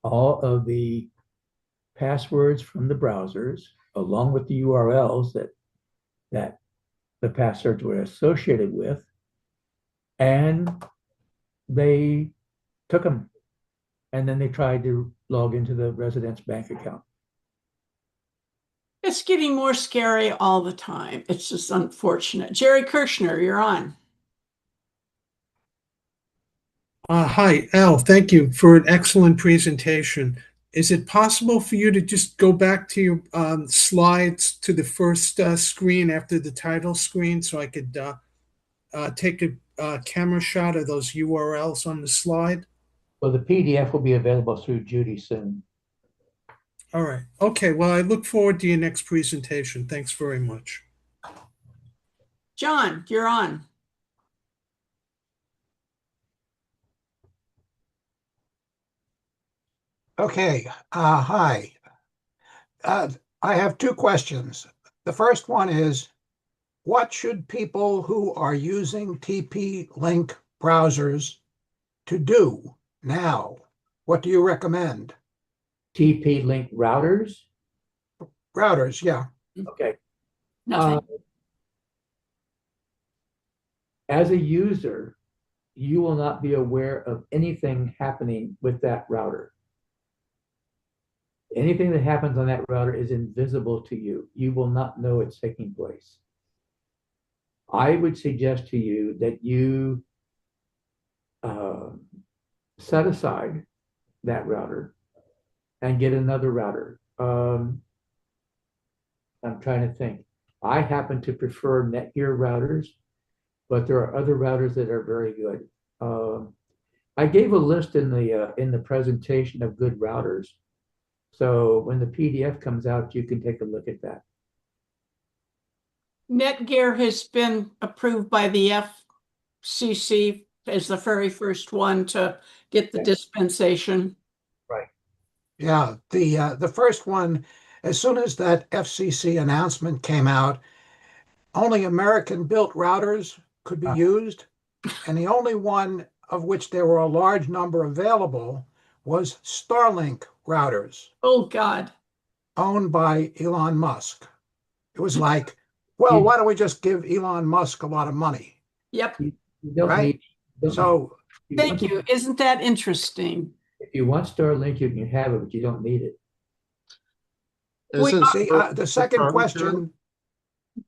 all of the passwords from the browsers along with the URLs that the passwords were associated with, and they took them, and then they tried to log into the resident's bank account. It's getting more scary all the time. It's just unfortunate. Jerry Kirschner, you're on. Hi, Al. Thank you for an excellent presentation. Is it possible for you to just go back to your slides to the first screen after the title screen so I could take a camera shot of those URLs on the slide? Well, the PDF will be available through Judy soon. All right. Okay. Well, I look forward to your next presentation. Thanks very much. John, you're on. Okay, hi. I have two questions. The first one is, what should people who are using TP-Link browsers to do now? What do you recommend? TP-Link routers? Routers, yeah. Okay. Nothing. As a user, you will not be aware of anything happening with that router. Anything that happens on that router is invisible to you. You will not know it's taking place. I would suggest to you that you set aside that router and get another router. I'm trying to think. I happen to prefer Netgear routers, but there are other routers that are very good. I gave a list in the presentation of good routers. So when the PDF comes out, you can take a look at that. Netgear has been approved by the FCC as the very first one to get the dispensation. Right. Yeah, the first one, as soon as that FCC announcement came out, only American-built routers could be used, and the only one of which there were a large number available was Starlink routers. Oh, God. Owned by Elon Musk. It was like, well, why don't we just give Elon Musk a lot of money? Yep. You don't right? need, So thank you. Isn't that interesting? If you want Starlink, you can have it, but you don't need it. The second question.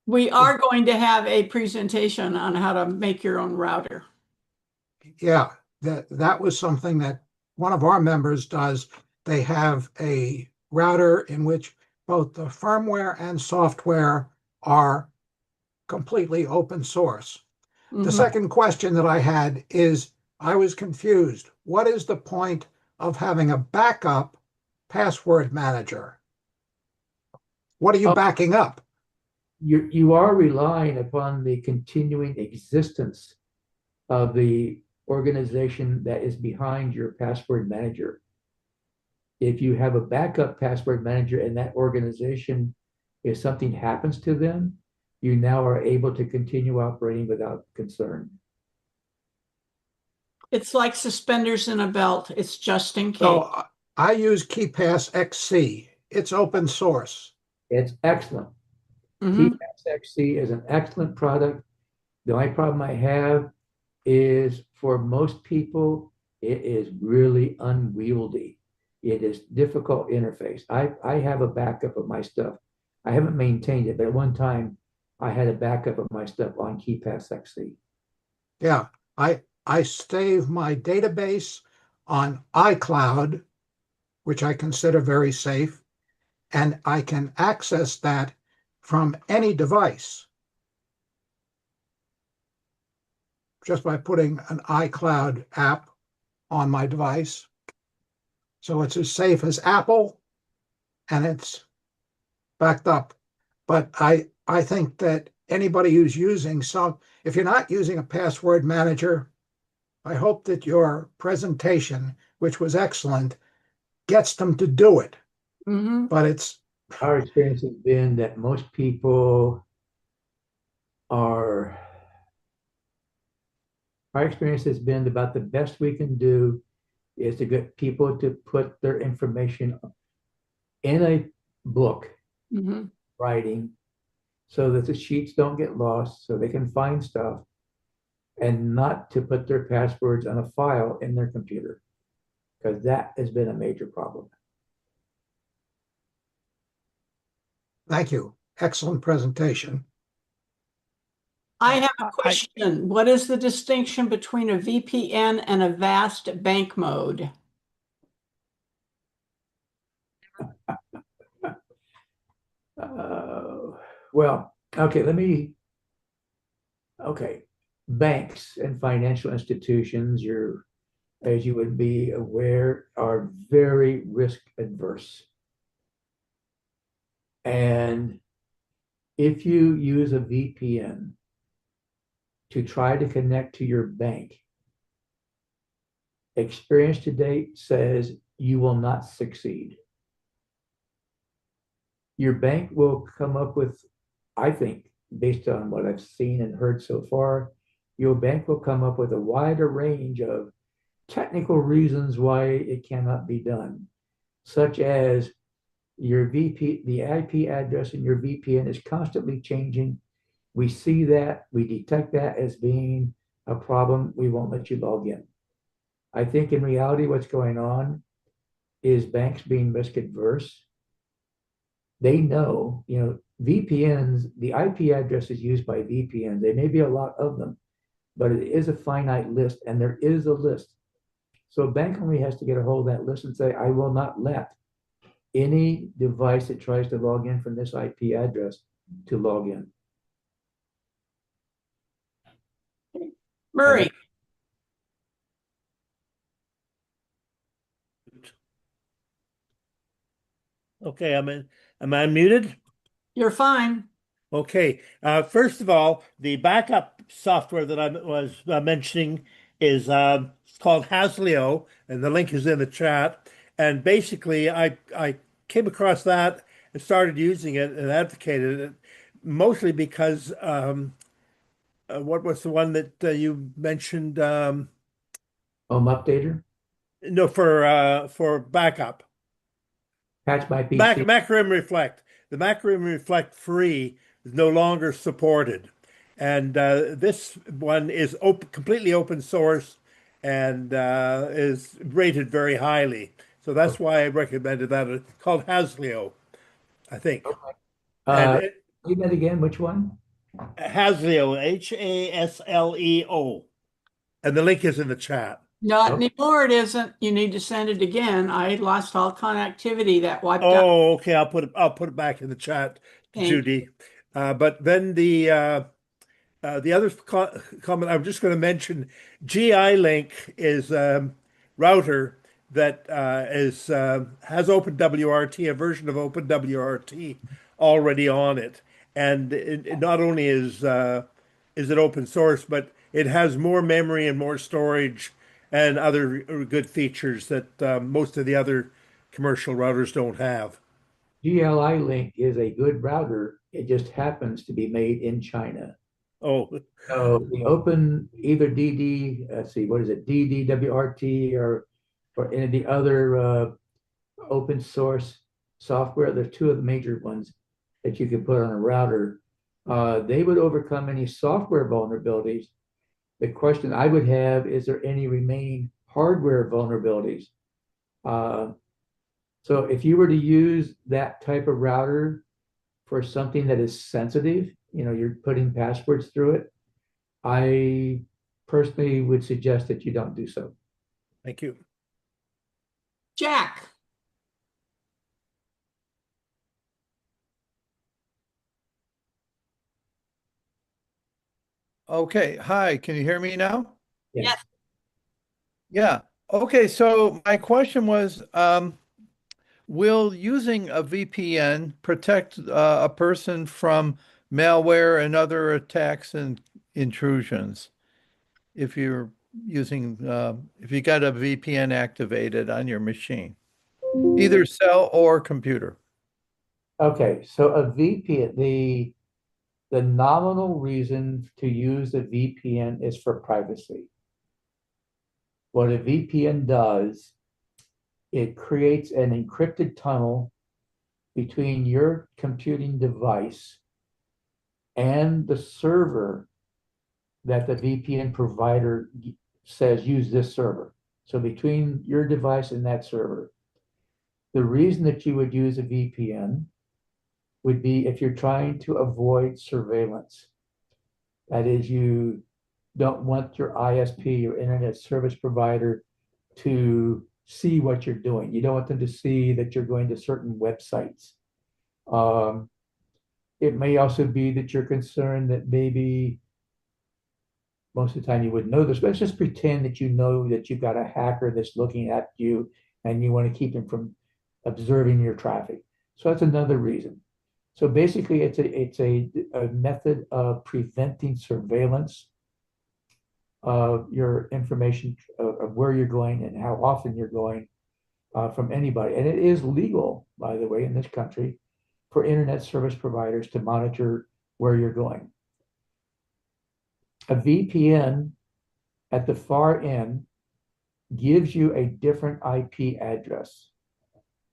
We are going to have a presentation on how to make your own router. Yeah, that was something that one of our members does. They have a router in which both the firmware and software are completely open source. The second question that I had is, I was confused. What is the point of having a backup password manager? What are you backing up? You are relying upon the continuing existence of the organization that is behind your password manager. If you have a backup password manager and that organization, if something happens to them, you now are able to continue operating without concern. It's like suspenders in a belt. It's just in case. So I use KeyPass XC. It's open source. It's excellent. KeyPass XC is an excellent product. The only problem I have is for most people, it is really unwieldy. It is difficult interface. I have a backup of my stuff. I haven't maintained it, but at one time I had a backup of my stuff on KeyPass XC. Yeah, I save my database on iCloud, which I consider very safe, and I can access that from any device just by putting an iCloud app on my device. So it's as safe as Apple, and it's backed up. But I think that anybody who's using if you're not using a password manager, I hope that your presentation, which was excellent, gets them to do it. But our experience has been that most people are our experience has been about the best we can do is to get people to put their information in a book, Mhm. writing, so that the sheets don't get lost, so they can find stuff, and not to put their passwords on a file in their computer, because that has been a major problem. Thank you. Excellent presentation. I have a question. What is the distinction between a VPN and a vast bank mode? Well, okay, banks and financial institutions, as you would be aware, are very risk adverse. And if you use a VPN to try to connect to your bank, experience to date says you will not succeed. Your bank will come up with, I think, based on what I've seen and heard so far, your bank will come up with a wider range of technical reasons why it cannot be done, such as the IP address in your VPN is constantly changing. We see that, we detect that as being a problem. We won't let you log in. I think in reality, what's going on is banks being risk adverse. They know, VPNs, the IP addresses used by VPNs, there may be a lot of them, but it is a finite list, and there is a list. So a bank only has to get a hold of that list and say, I will not let any device that tries to log in from this IP address to log in. Murray, Okay, am I muted? you're fine. Okay. First of all, the backup software that I was mentioning is it's called Hasleo, and the link is in the chat. And basically, I came across that and started using it and advocated it, mostly because what was the one that you mentioned? Home updater, No, for backup. patch my PC. Macrim Reflect. The Macrim Reflect free is no longer supported. And this one is completely open source and is rated very highly. So that's why I recommended that. It's called Hasleo, I think. And Read that again, which one? Hasleo, Hasleo. And the link is in the chat. Not Okay. anymore, it isn't. You need to send it again. I lost all connectivity that wiped out. Oh, okay. I'll put it back in the chat, Thank Judy. But then the other comment I'm just going to mention, GI Link is router that has OpenWRT, a version of OpenWRT already on it, and it not only is it open source, but it has more memory and more storage and other good features that most of the other commercial routers don't have. GLI Link is a good router. It just happens to be made in China. Oh, So the open, either DD, let's see, what is it, DDWRT or any of the other open source software, there's two of the major ones that you can put on a router. They would overcome any software vulnerabilities. The question I would have, is there any remaining hardware vulnerabilities? So if you were to use that type of router for something that is sensitive, you're putting passwords through it, I personally would suggest that you don't do so. thank you. Jack. Okay. Hi, can you hear me now? Yes. Yeah. Okay, so my question was, will using a VPN protect a person from malware and other attacks and intrusions if you're if you got a VPN activated on your machine, either cell or computer? Okay, so a VPN, the nominal reason to use a VPN is for privacy. What a VPN does, it creates an encrypted tunnel between your computing device and the server that the VPN provider says use this server. So between your device and that server, the reason that you would use a VPN would be if you're trying to avoid surveillance. That is, you don't want your ISP, your internet service provider, to see what you're doing. You don't want them to see that you're going to certain websites. It may also be that you're concerned that maybe most of the time you wouldn't know this, but let's just pretend that you know that you've got a hacker that's looking at you and you want to keep him from observing your traffic. So that's another reason. So basically, it's a method of preventing surveillance of your information of where you're going and how often you're going from anybody. And it is legal, by the way, in this country for internet service providers to monitor where you're going. A VPN at the far end gives you a different IP address.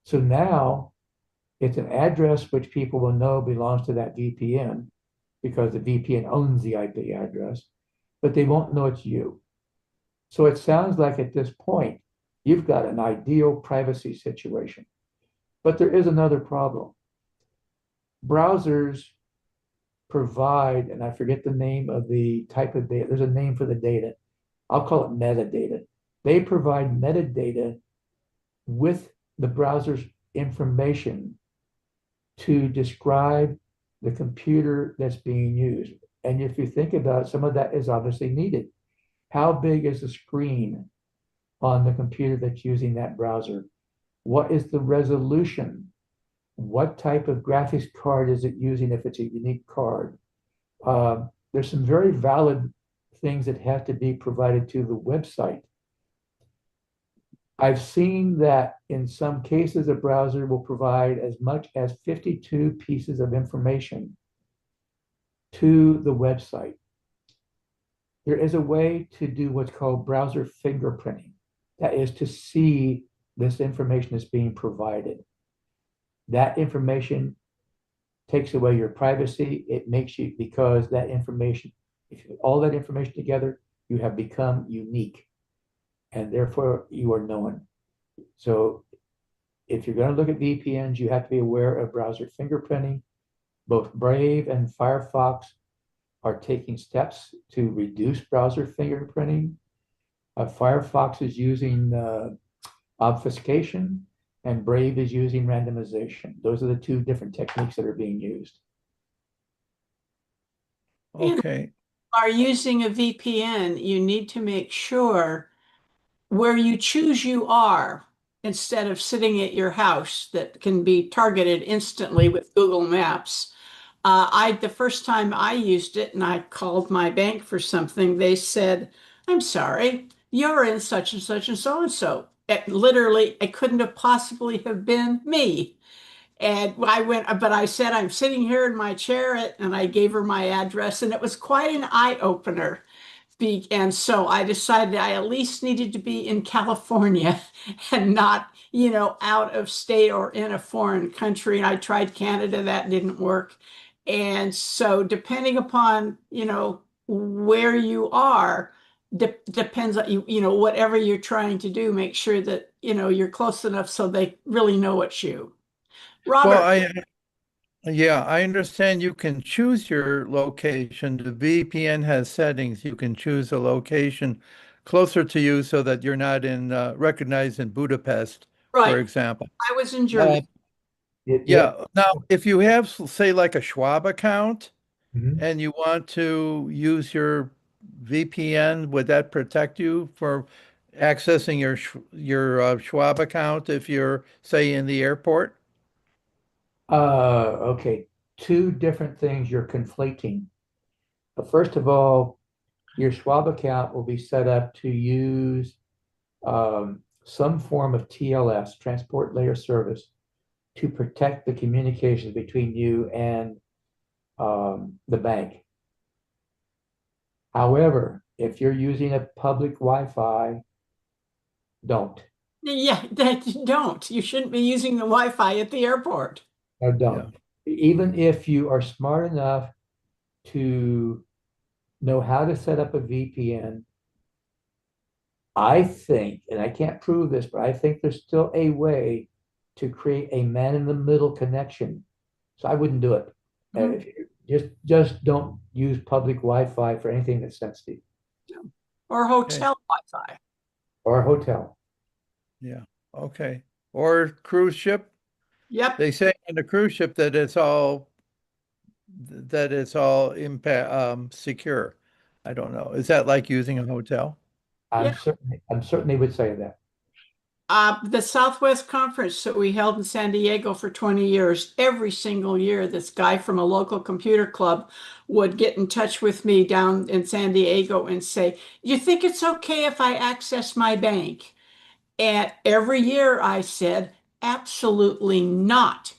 So now it's an address which people will know belongs to that VPN because the VPN owns the IP address, but they won't know it's you. So it sounds like at this point, you've got an ideal privacy situation. But there is another problem. Browsers provide, and I forget the name of the type of data, there's a name for the data. I'll call it metadata. They provide metadata with the browser's information to describe the computer that's being used. And if you think about it, some of that is obviously needed. How big is the screen on the computer that's using that browser? What is the resolution? What type of graphics card is it using if it's a unique card? There's some very valid things that have to be provided to the website. I've seen that in some cases, a browser will provide as much as 52 pieces of information to the website. There is a way to do what's called browser fingerprinting. That is to see this information is being provided. That information takes away your privacy. It makes you, because that information, if you all that information together, you have become unique and therefore you are known. So if you're going to look at VPNs, you have to be aware of browser fingerprinting. Both Brave and Firefox are taking steps to reduce browser fingerprinting. Firefox is using obfuscation, and Brave is using randomization. Those are the two different techniques that are being used. Okay. Are using a VPN, you need to make sure where you choose you are instead of sitting at your house that can be targeted instantly with Google Maps. The first time I used it and I called my bank for something, they said, "I'm sorry, you're in such and such and so and so." It literally, it couldn't have possibly have been me. And I went, but I said, "I'm sitting here in my chair," and I gave her my address, and it was quite an eye opener. And so I decided I at least needed to be in California and not, out of state or in a foreign country. And I tried Canada, that didn't work. And so depending upon, where you are, depends on whatever you're trying to do, make sure that, you're close enough so they really know it's you. Well, Robert. yeah, I understand you can choose your location. The VPN has settings. You can choose a location closer to you so that you're not recognized in Budapest, for Right. example. I was in Uh, Germany. Yeah. yeah. Now, if you have, say, like a Schwab account Mhm. and you want to use your VPN, would that protect you for accessing your Schwab account if you're, say, in the airport? Okay. Two different things you're conflating. First of all, your Schwab account will be set up to use some form of TLS, transport layer service, to protect the communications between you and the bank. However, if you're using a public Wi-Fi Don't. Yeah, that you don't. You shouldn't be using the Wi-Fi at the airport. Or Yeah. don't. Even if you are smart enough to know how to set up a VPN, I think, and I can't prove this, but I think there's still a way to create a man-in-the-middle connection. So I wouldn't do it. Mhm. If you just don't use public Wi-Fi for anything that's sensitive Or Okay. hotel Wi-Fi. or a hotel. Yeah. Okay. Or cruise ship. Yep. They say on the cruise ship that it's all secure. I don't know. Is that like using a hotel? Yeah. I'm certain they would say that. The Southwest Conference that we held in San Diego for 20 years, every single year, this guy from a local computer club would get in touch with me down in San Diego and say, "You think it's okay if I access my bank?" And every year I said, "Absolutely not."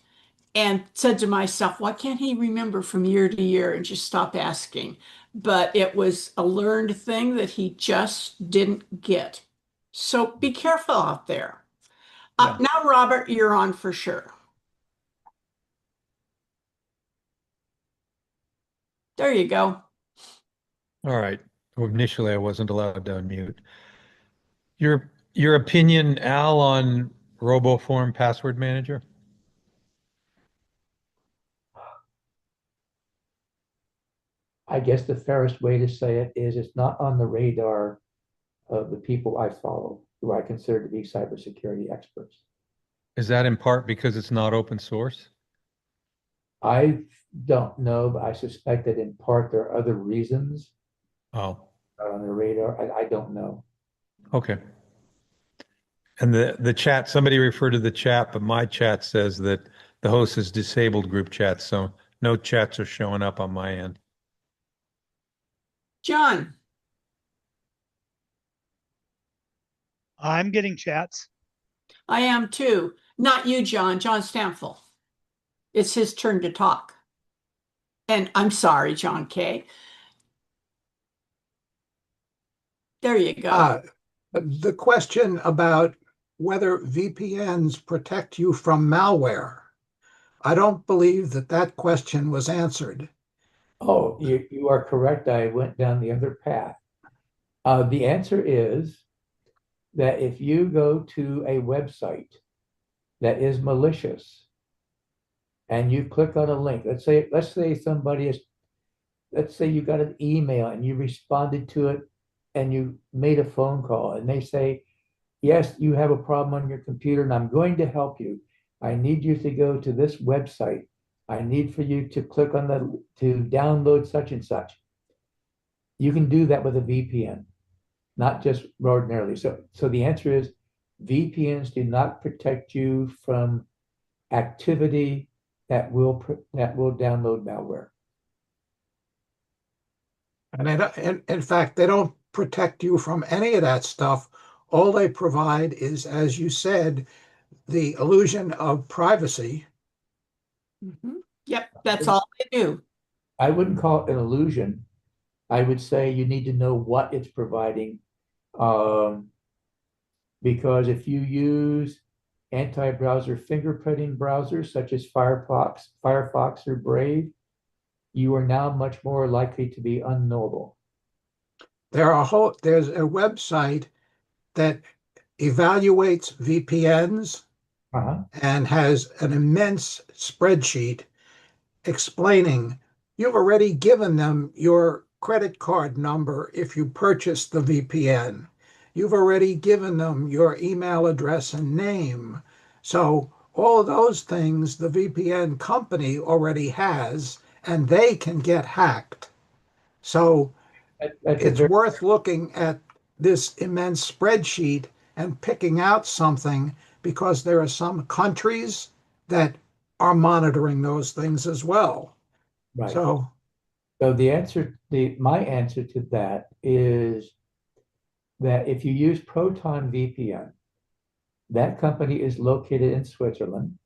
And said to myself, why can't he remember from year to year and just stop asking? But it was a learned thing that he just didn't get. So be careful out there. Yeah. Now, Robert, you're on for sure. There you go. All right. Well, initially, I wasn't allowed to unmute. Your opinion, Al, on RoboForm Password Manager? I guess the fairest way to say it is it's not on the radar of the people I follow, who I consider to be cybersecurity experts. Is that in part because it's not open source? I don't know, but I suspect that in part there are other reasons Oh, on the radar. I don't know. okay. And the chat, somebody referred to the chat, but my chat says that the host has disabled group chats, so no chats are showing up on my end. John, I'm getting chats. I am too. Not you, John, John Stamfel. It's his turn to talk. And I'm sorry, John K. There you go. The question about whether VPNs protect you from malware, I don't believe that that question was answered. Oh, you are correct. I went down the other path. The answer is that if you go to a website that is malicious and you click on a link, let's say somebody is, let's say you got an email and you responded to it and you made a phone call and they say, yes, you have a problem on your computer and I'm going to help you. I need you to go to this website. I need for you to click on to download such and such. You can do that with a VPN, not just ordinarily. So the answer is VPNs do not protect you from activity that will download malware. And in fact, they don't protect you from any of that stuff. All they provide is, as you said, the illusion of privacy. Yep, that's all they do. I wouldn't call it an illusion. I would say you need to know what it's providing. Because if you use anti-browser fingerprinting browsers such as Firefox or Brave, you are now much more likely to be unknowable. There's a website that evaluates VPNs Uh-huh. and has an immense spreadsheet explaining you've already given them your credit card number if you purchase the VPN. You've already given them your email address and name. So all of those things the VPN company already has, and they can get hacked. So That's a it's very worth looking at this immense spreadsheet and picking out something because there are some countries that are monitoring those things as well. right. So So my answer to that is that if you use Proton VPN, that company is located in Switzerland.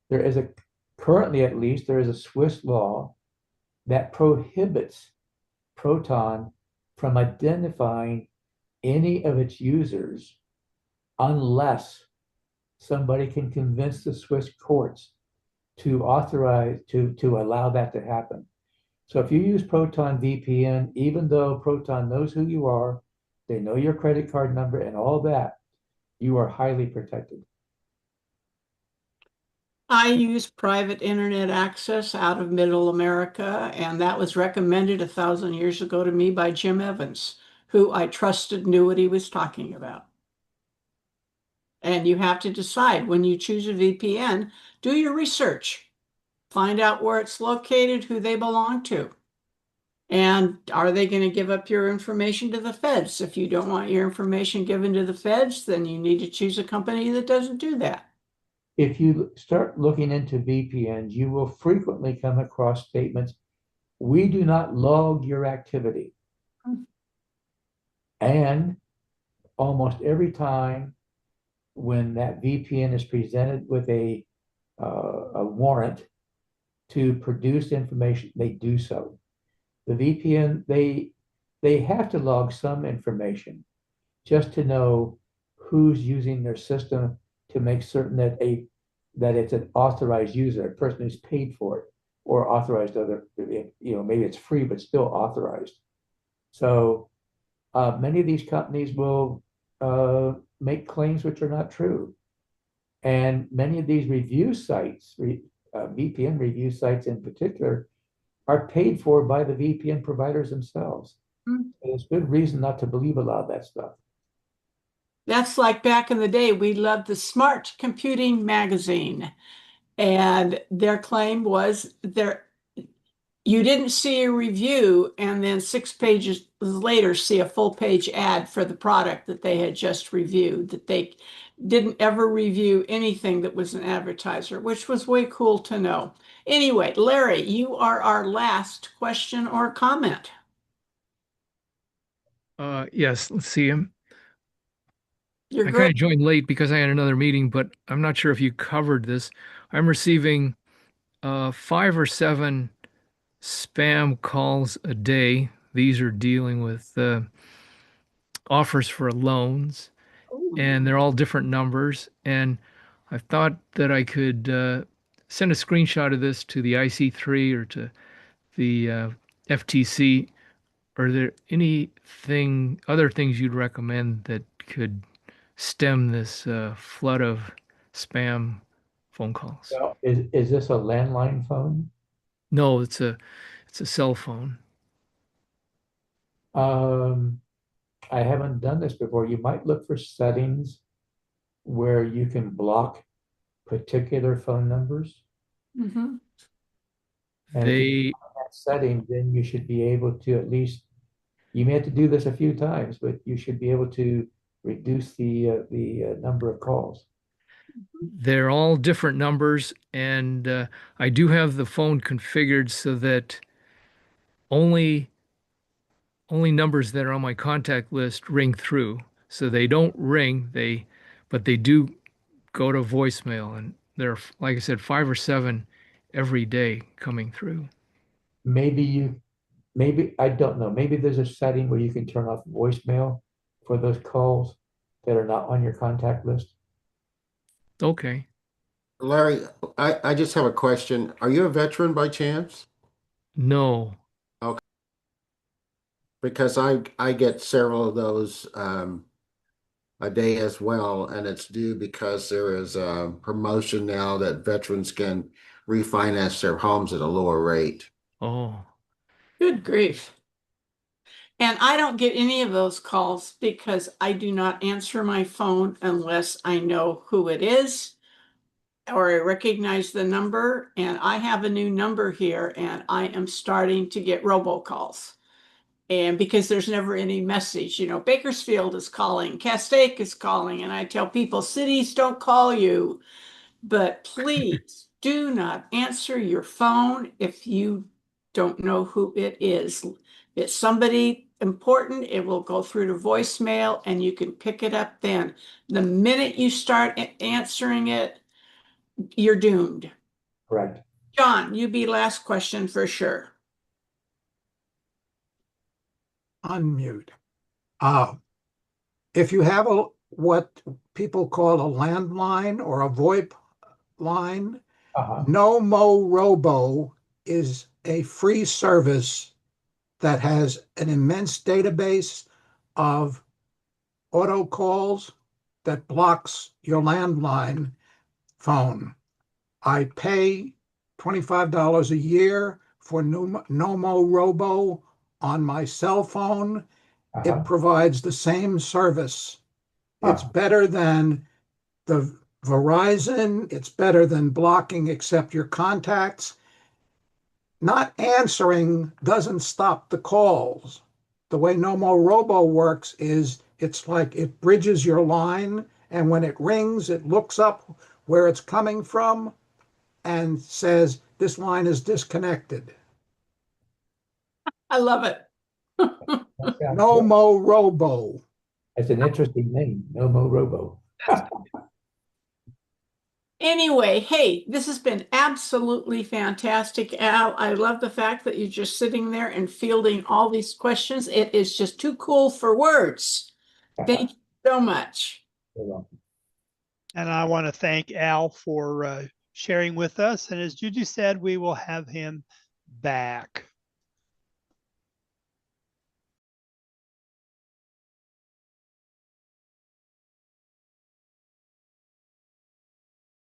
There is currently at least, there is a Swiss law that prohibits Proton from identifying any of its users unless somebody can convince the Swiss courts to authorize, to allow that to happen. So if you use Proton VPN, even though Proton knows who you are, they know your credit card number and all that, you are highly protected. I use private internet access out of Middle America, and that was recommended 1,000 years ago to me by Jim Evans, who I trusted knew what he was talking about. And you have to decide when you choose a VPN, do your research, find out where it's located, who they belong to. And are they going to give up your information to the feds? If you don't want your information given to the feds, then you need to choose a company that doesn't do that. If you start looking into VPNs, you will frequently come across statements, we do not log your activity. And almost every time when that VPN is presented with a warrant to produce information, they do so. The VPN, they have to log some information just to know who's using their system to make certain that it's an authorized user, a person who's paid for it, or authorized other, maybe it's free but still authorized. So many of these companies will make claims which are not true. And many of these review sites, VPN review sites in particular, are paid for by the VPN providers themselves. And it's good reason not to believe a lot of that stuff. That's like back in the day, we loved the Smart Computing magazine. And their claim was you didn't see a review and then 6 pages later see a full page ad for the product that they had just reviewed, that they didn't ever review anything that was an advertiser, which was way cool to know. Anyway, Larry, you are our last question or comment. Yes, let's see him. You're I kind great. of joined late because I had another meeting, but I'm not sure if you covered this. I'm receiving 5 or 7 spam calls a day. These are dealing with offers for loans, and they're all different numbers. And I thought that I could send a screenshot of this to the IC3 or to the FTC. Are there other things you'd recommend that could stem this flood of spam phone calls? Well, is this a landline phone? No, it's a cell phone. I haven't done this before. You might look for settings where you can block particular phone numbers. Mm-hmm. And if you find that setting, then you should be able to at least, you may have to do this a few times, but you should be able to reduce the number of calls. They're all different numbers, and I do have the phone configured so that only numbers that are on my contact list ring through. So they don't ring, but they do go to voicemail, and there are, like I said, 5 or 7 every day coming through. Maybe, I don't know, maybe there's a setting where you can turn off voicemail for those calls that are not on your contact list. Okay. Larry, I just have a question. Are you a veteran by chance? No. Okay. Because I get several of those a day as well, and it's due because there is a promotion now that veterans can refinance their homes at a lower rate. Oh. Good grief. And I don't get any of those calls because I do not answer my phone unless I know who it is or I recognize the number. And I have a new number here and I am starting to get robocalls. And because there's never any message, Bakersfield is calling, Castaic is calling, and I tell people cities don't call you. But please do not answer your phone if you don't know who it is. If it's somebody important, it will go through to voicemail and you can pick it up then. The minute you start answering it, you're doomed. Correct. John, you be last question for sure. Unmute. If you have what people call a landline or a VoIP line. Uh-huh. No Robo is a free service that has an immense database of auto calls that blocks your landline phone. I pay $25 a year for Nomo Robo on my cell phone. Uh-huh. It provides the same service. It's better than the Verizon. It's better than blocking except your contacts. Not answering doesn't stop the calls. The way Nomo Robo works is it's like it bridges your line, and when it rings, it looks up where it's coming from and says, this line is disconnected. I love it. Nomo Robo. That's an interesting name, Nomo Robo. Anyway, hey, this has been absolutely fantastic, Al. I love the fact that you're just sitting there and fielding all these questions. It is just too cool for words. Thank you so much. And I want to thank Al for sharing with us. And as Judy said, we will have him back.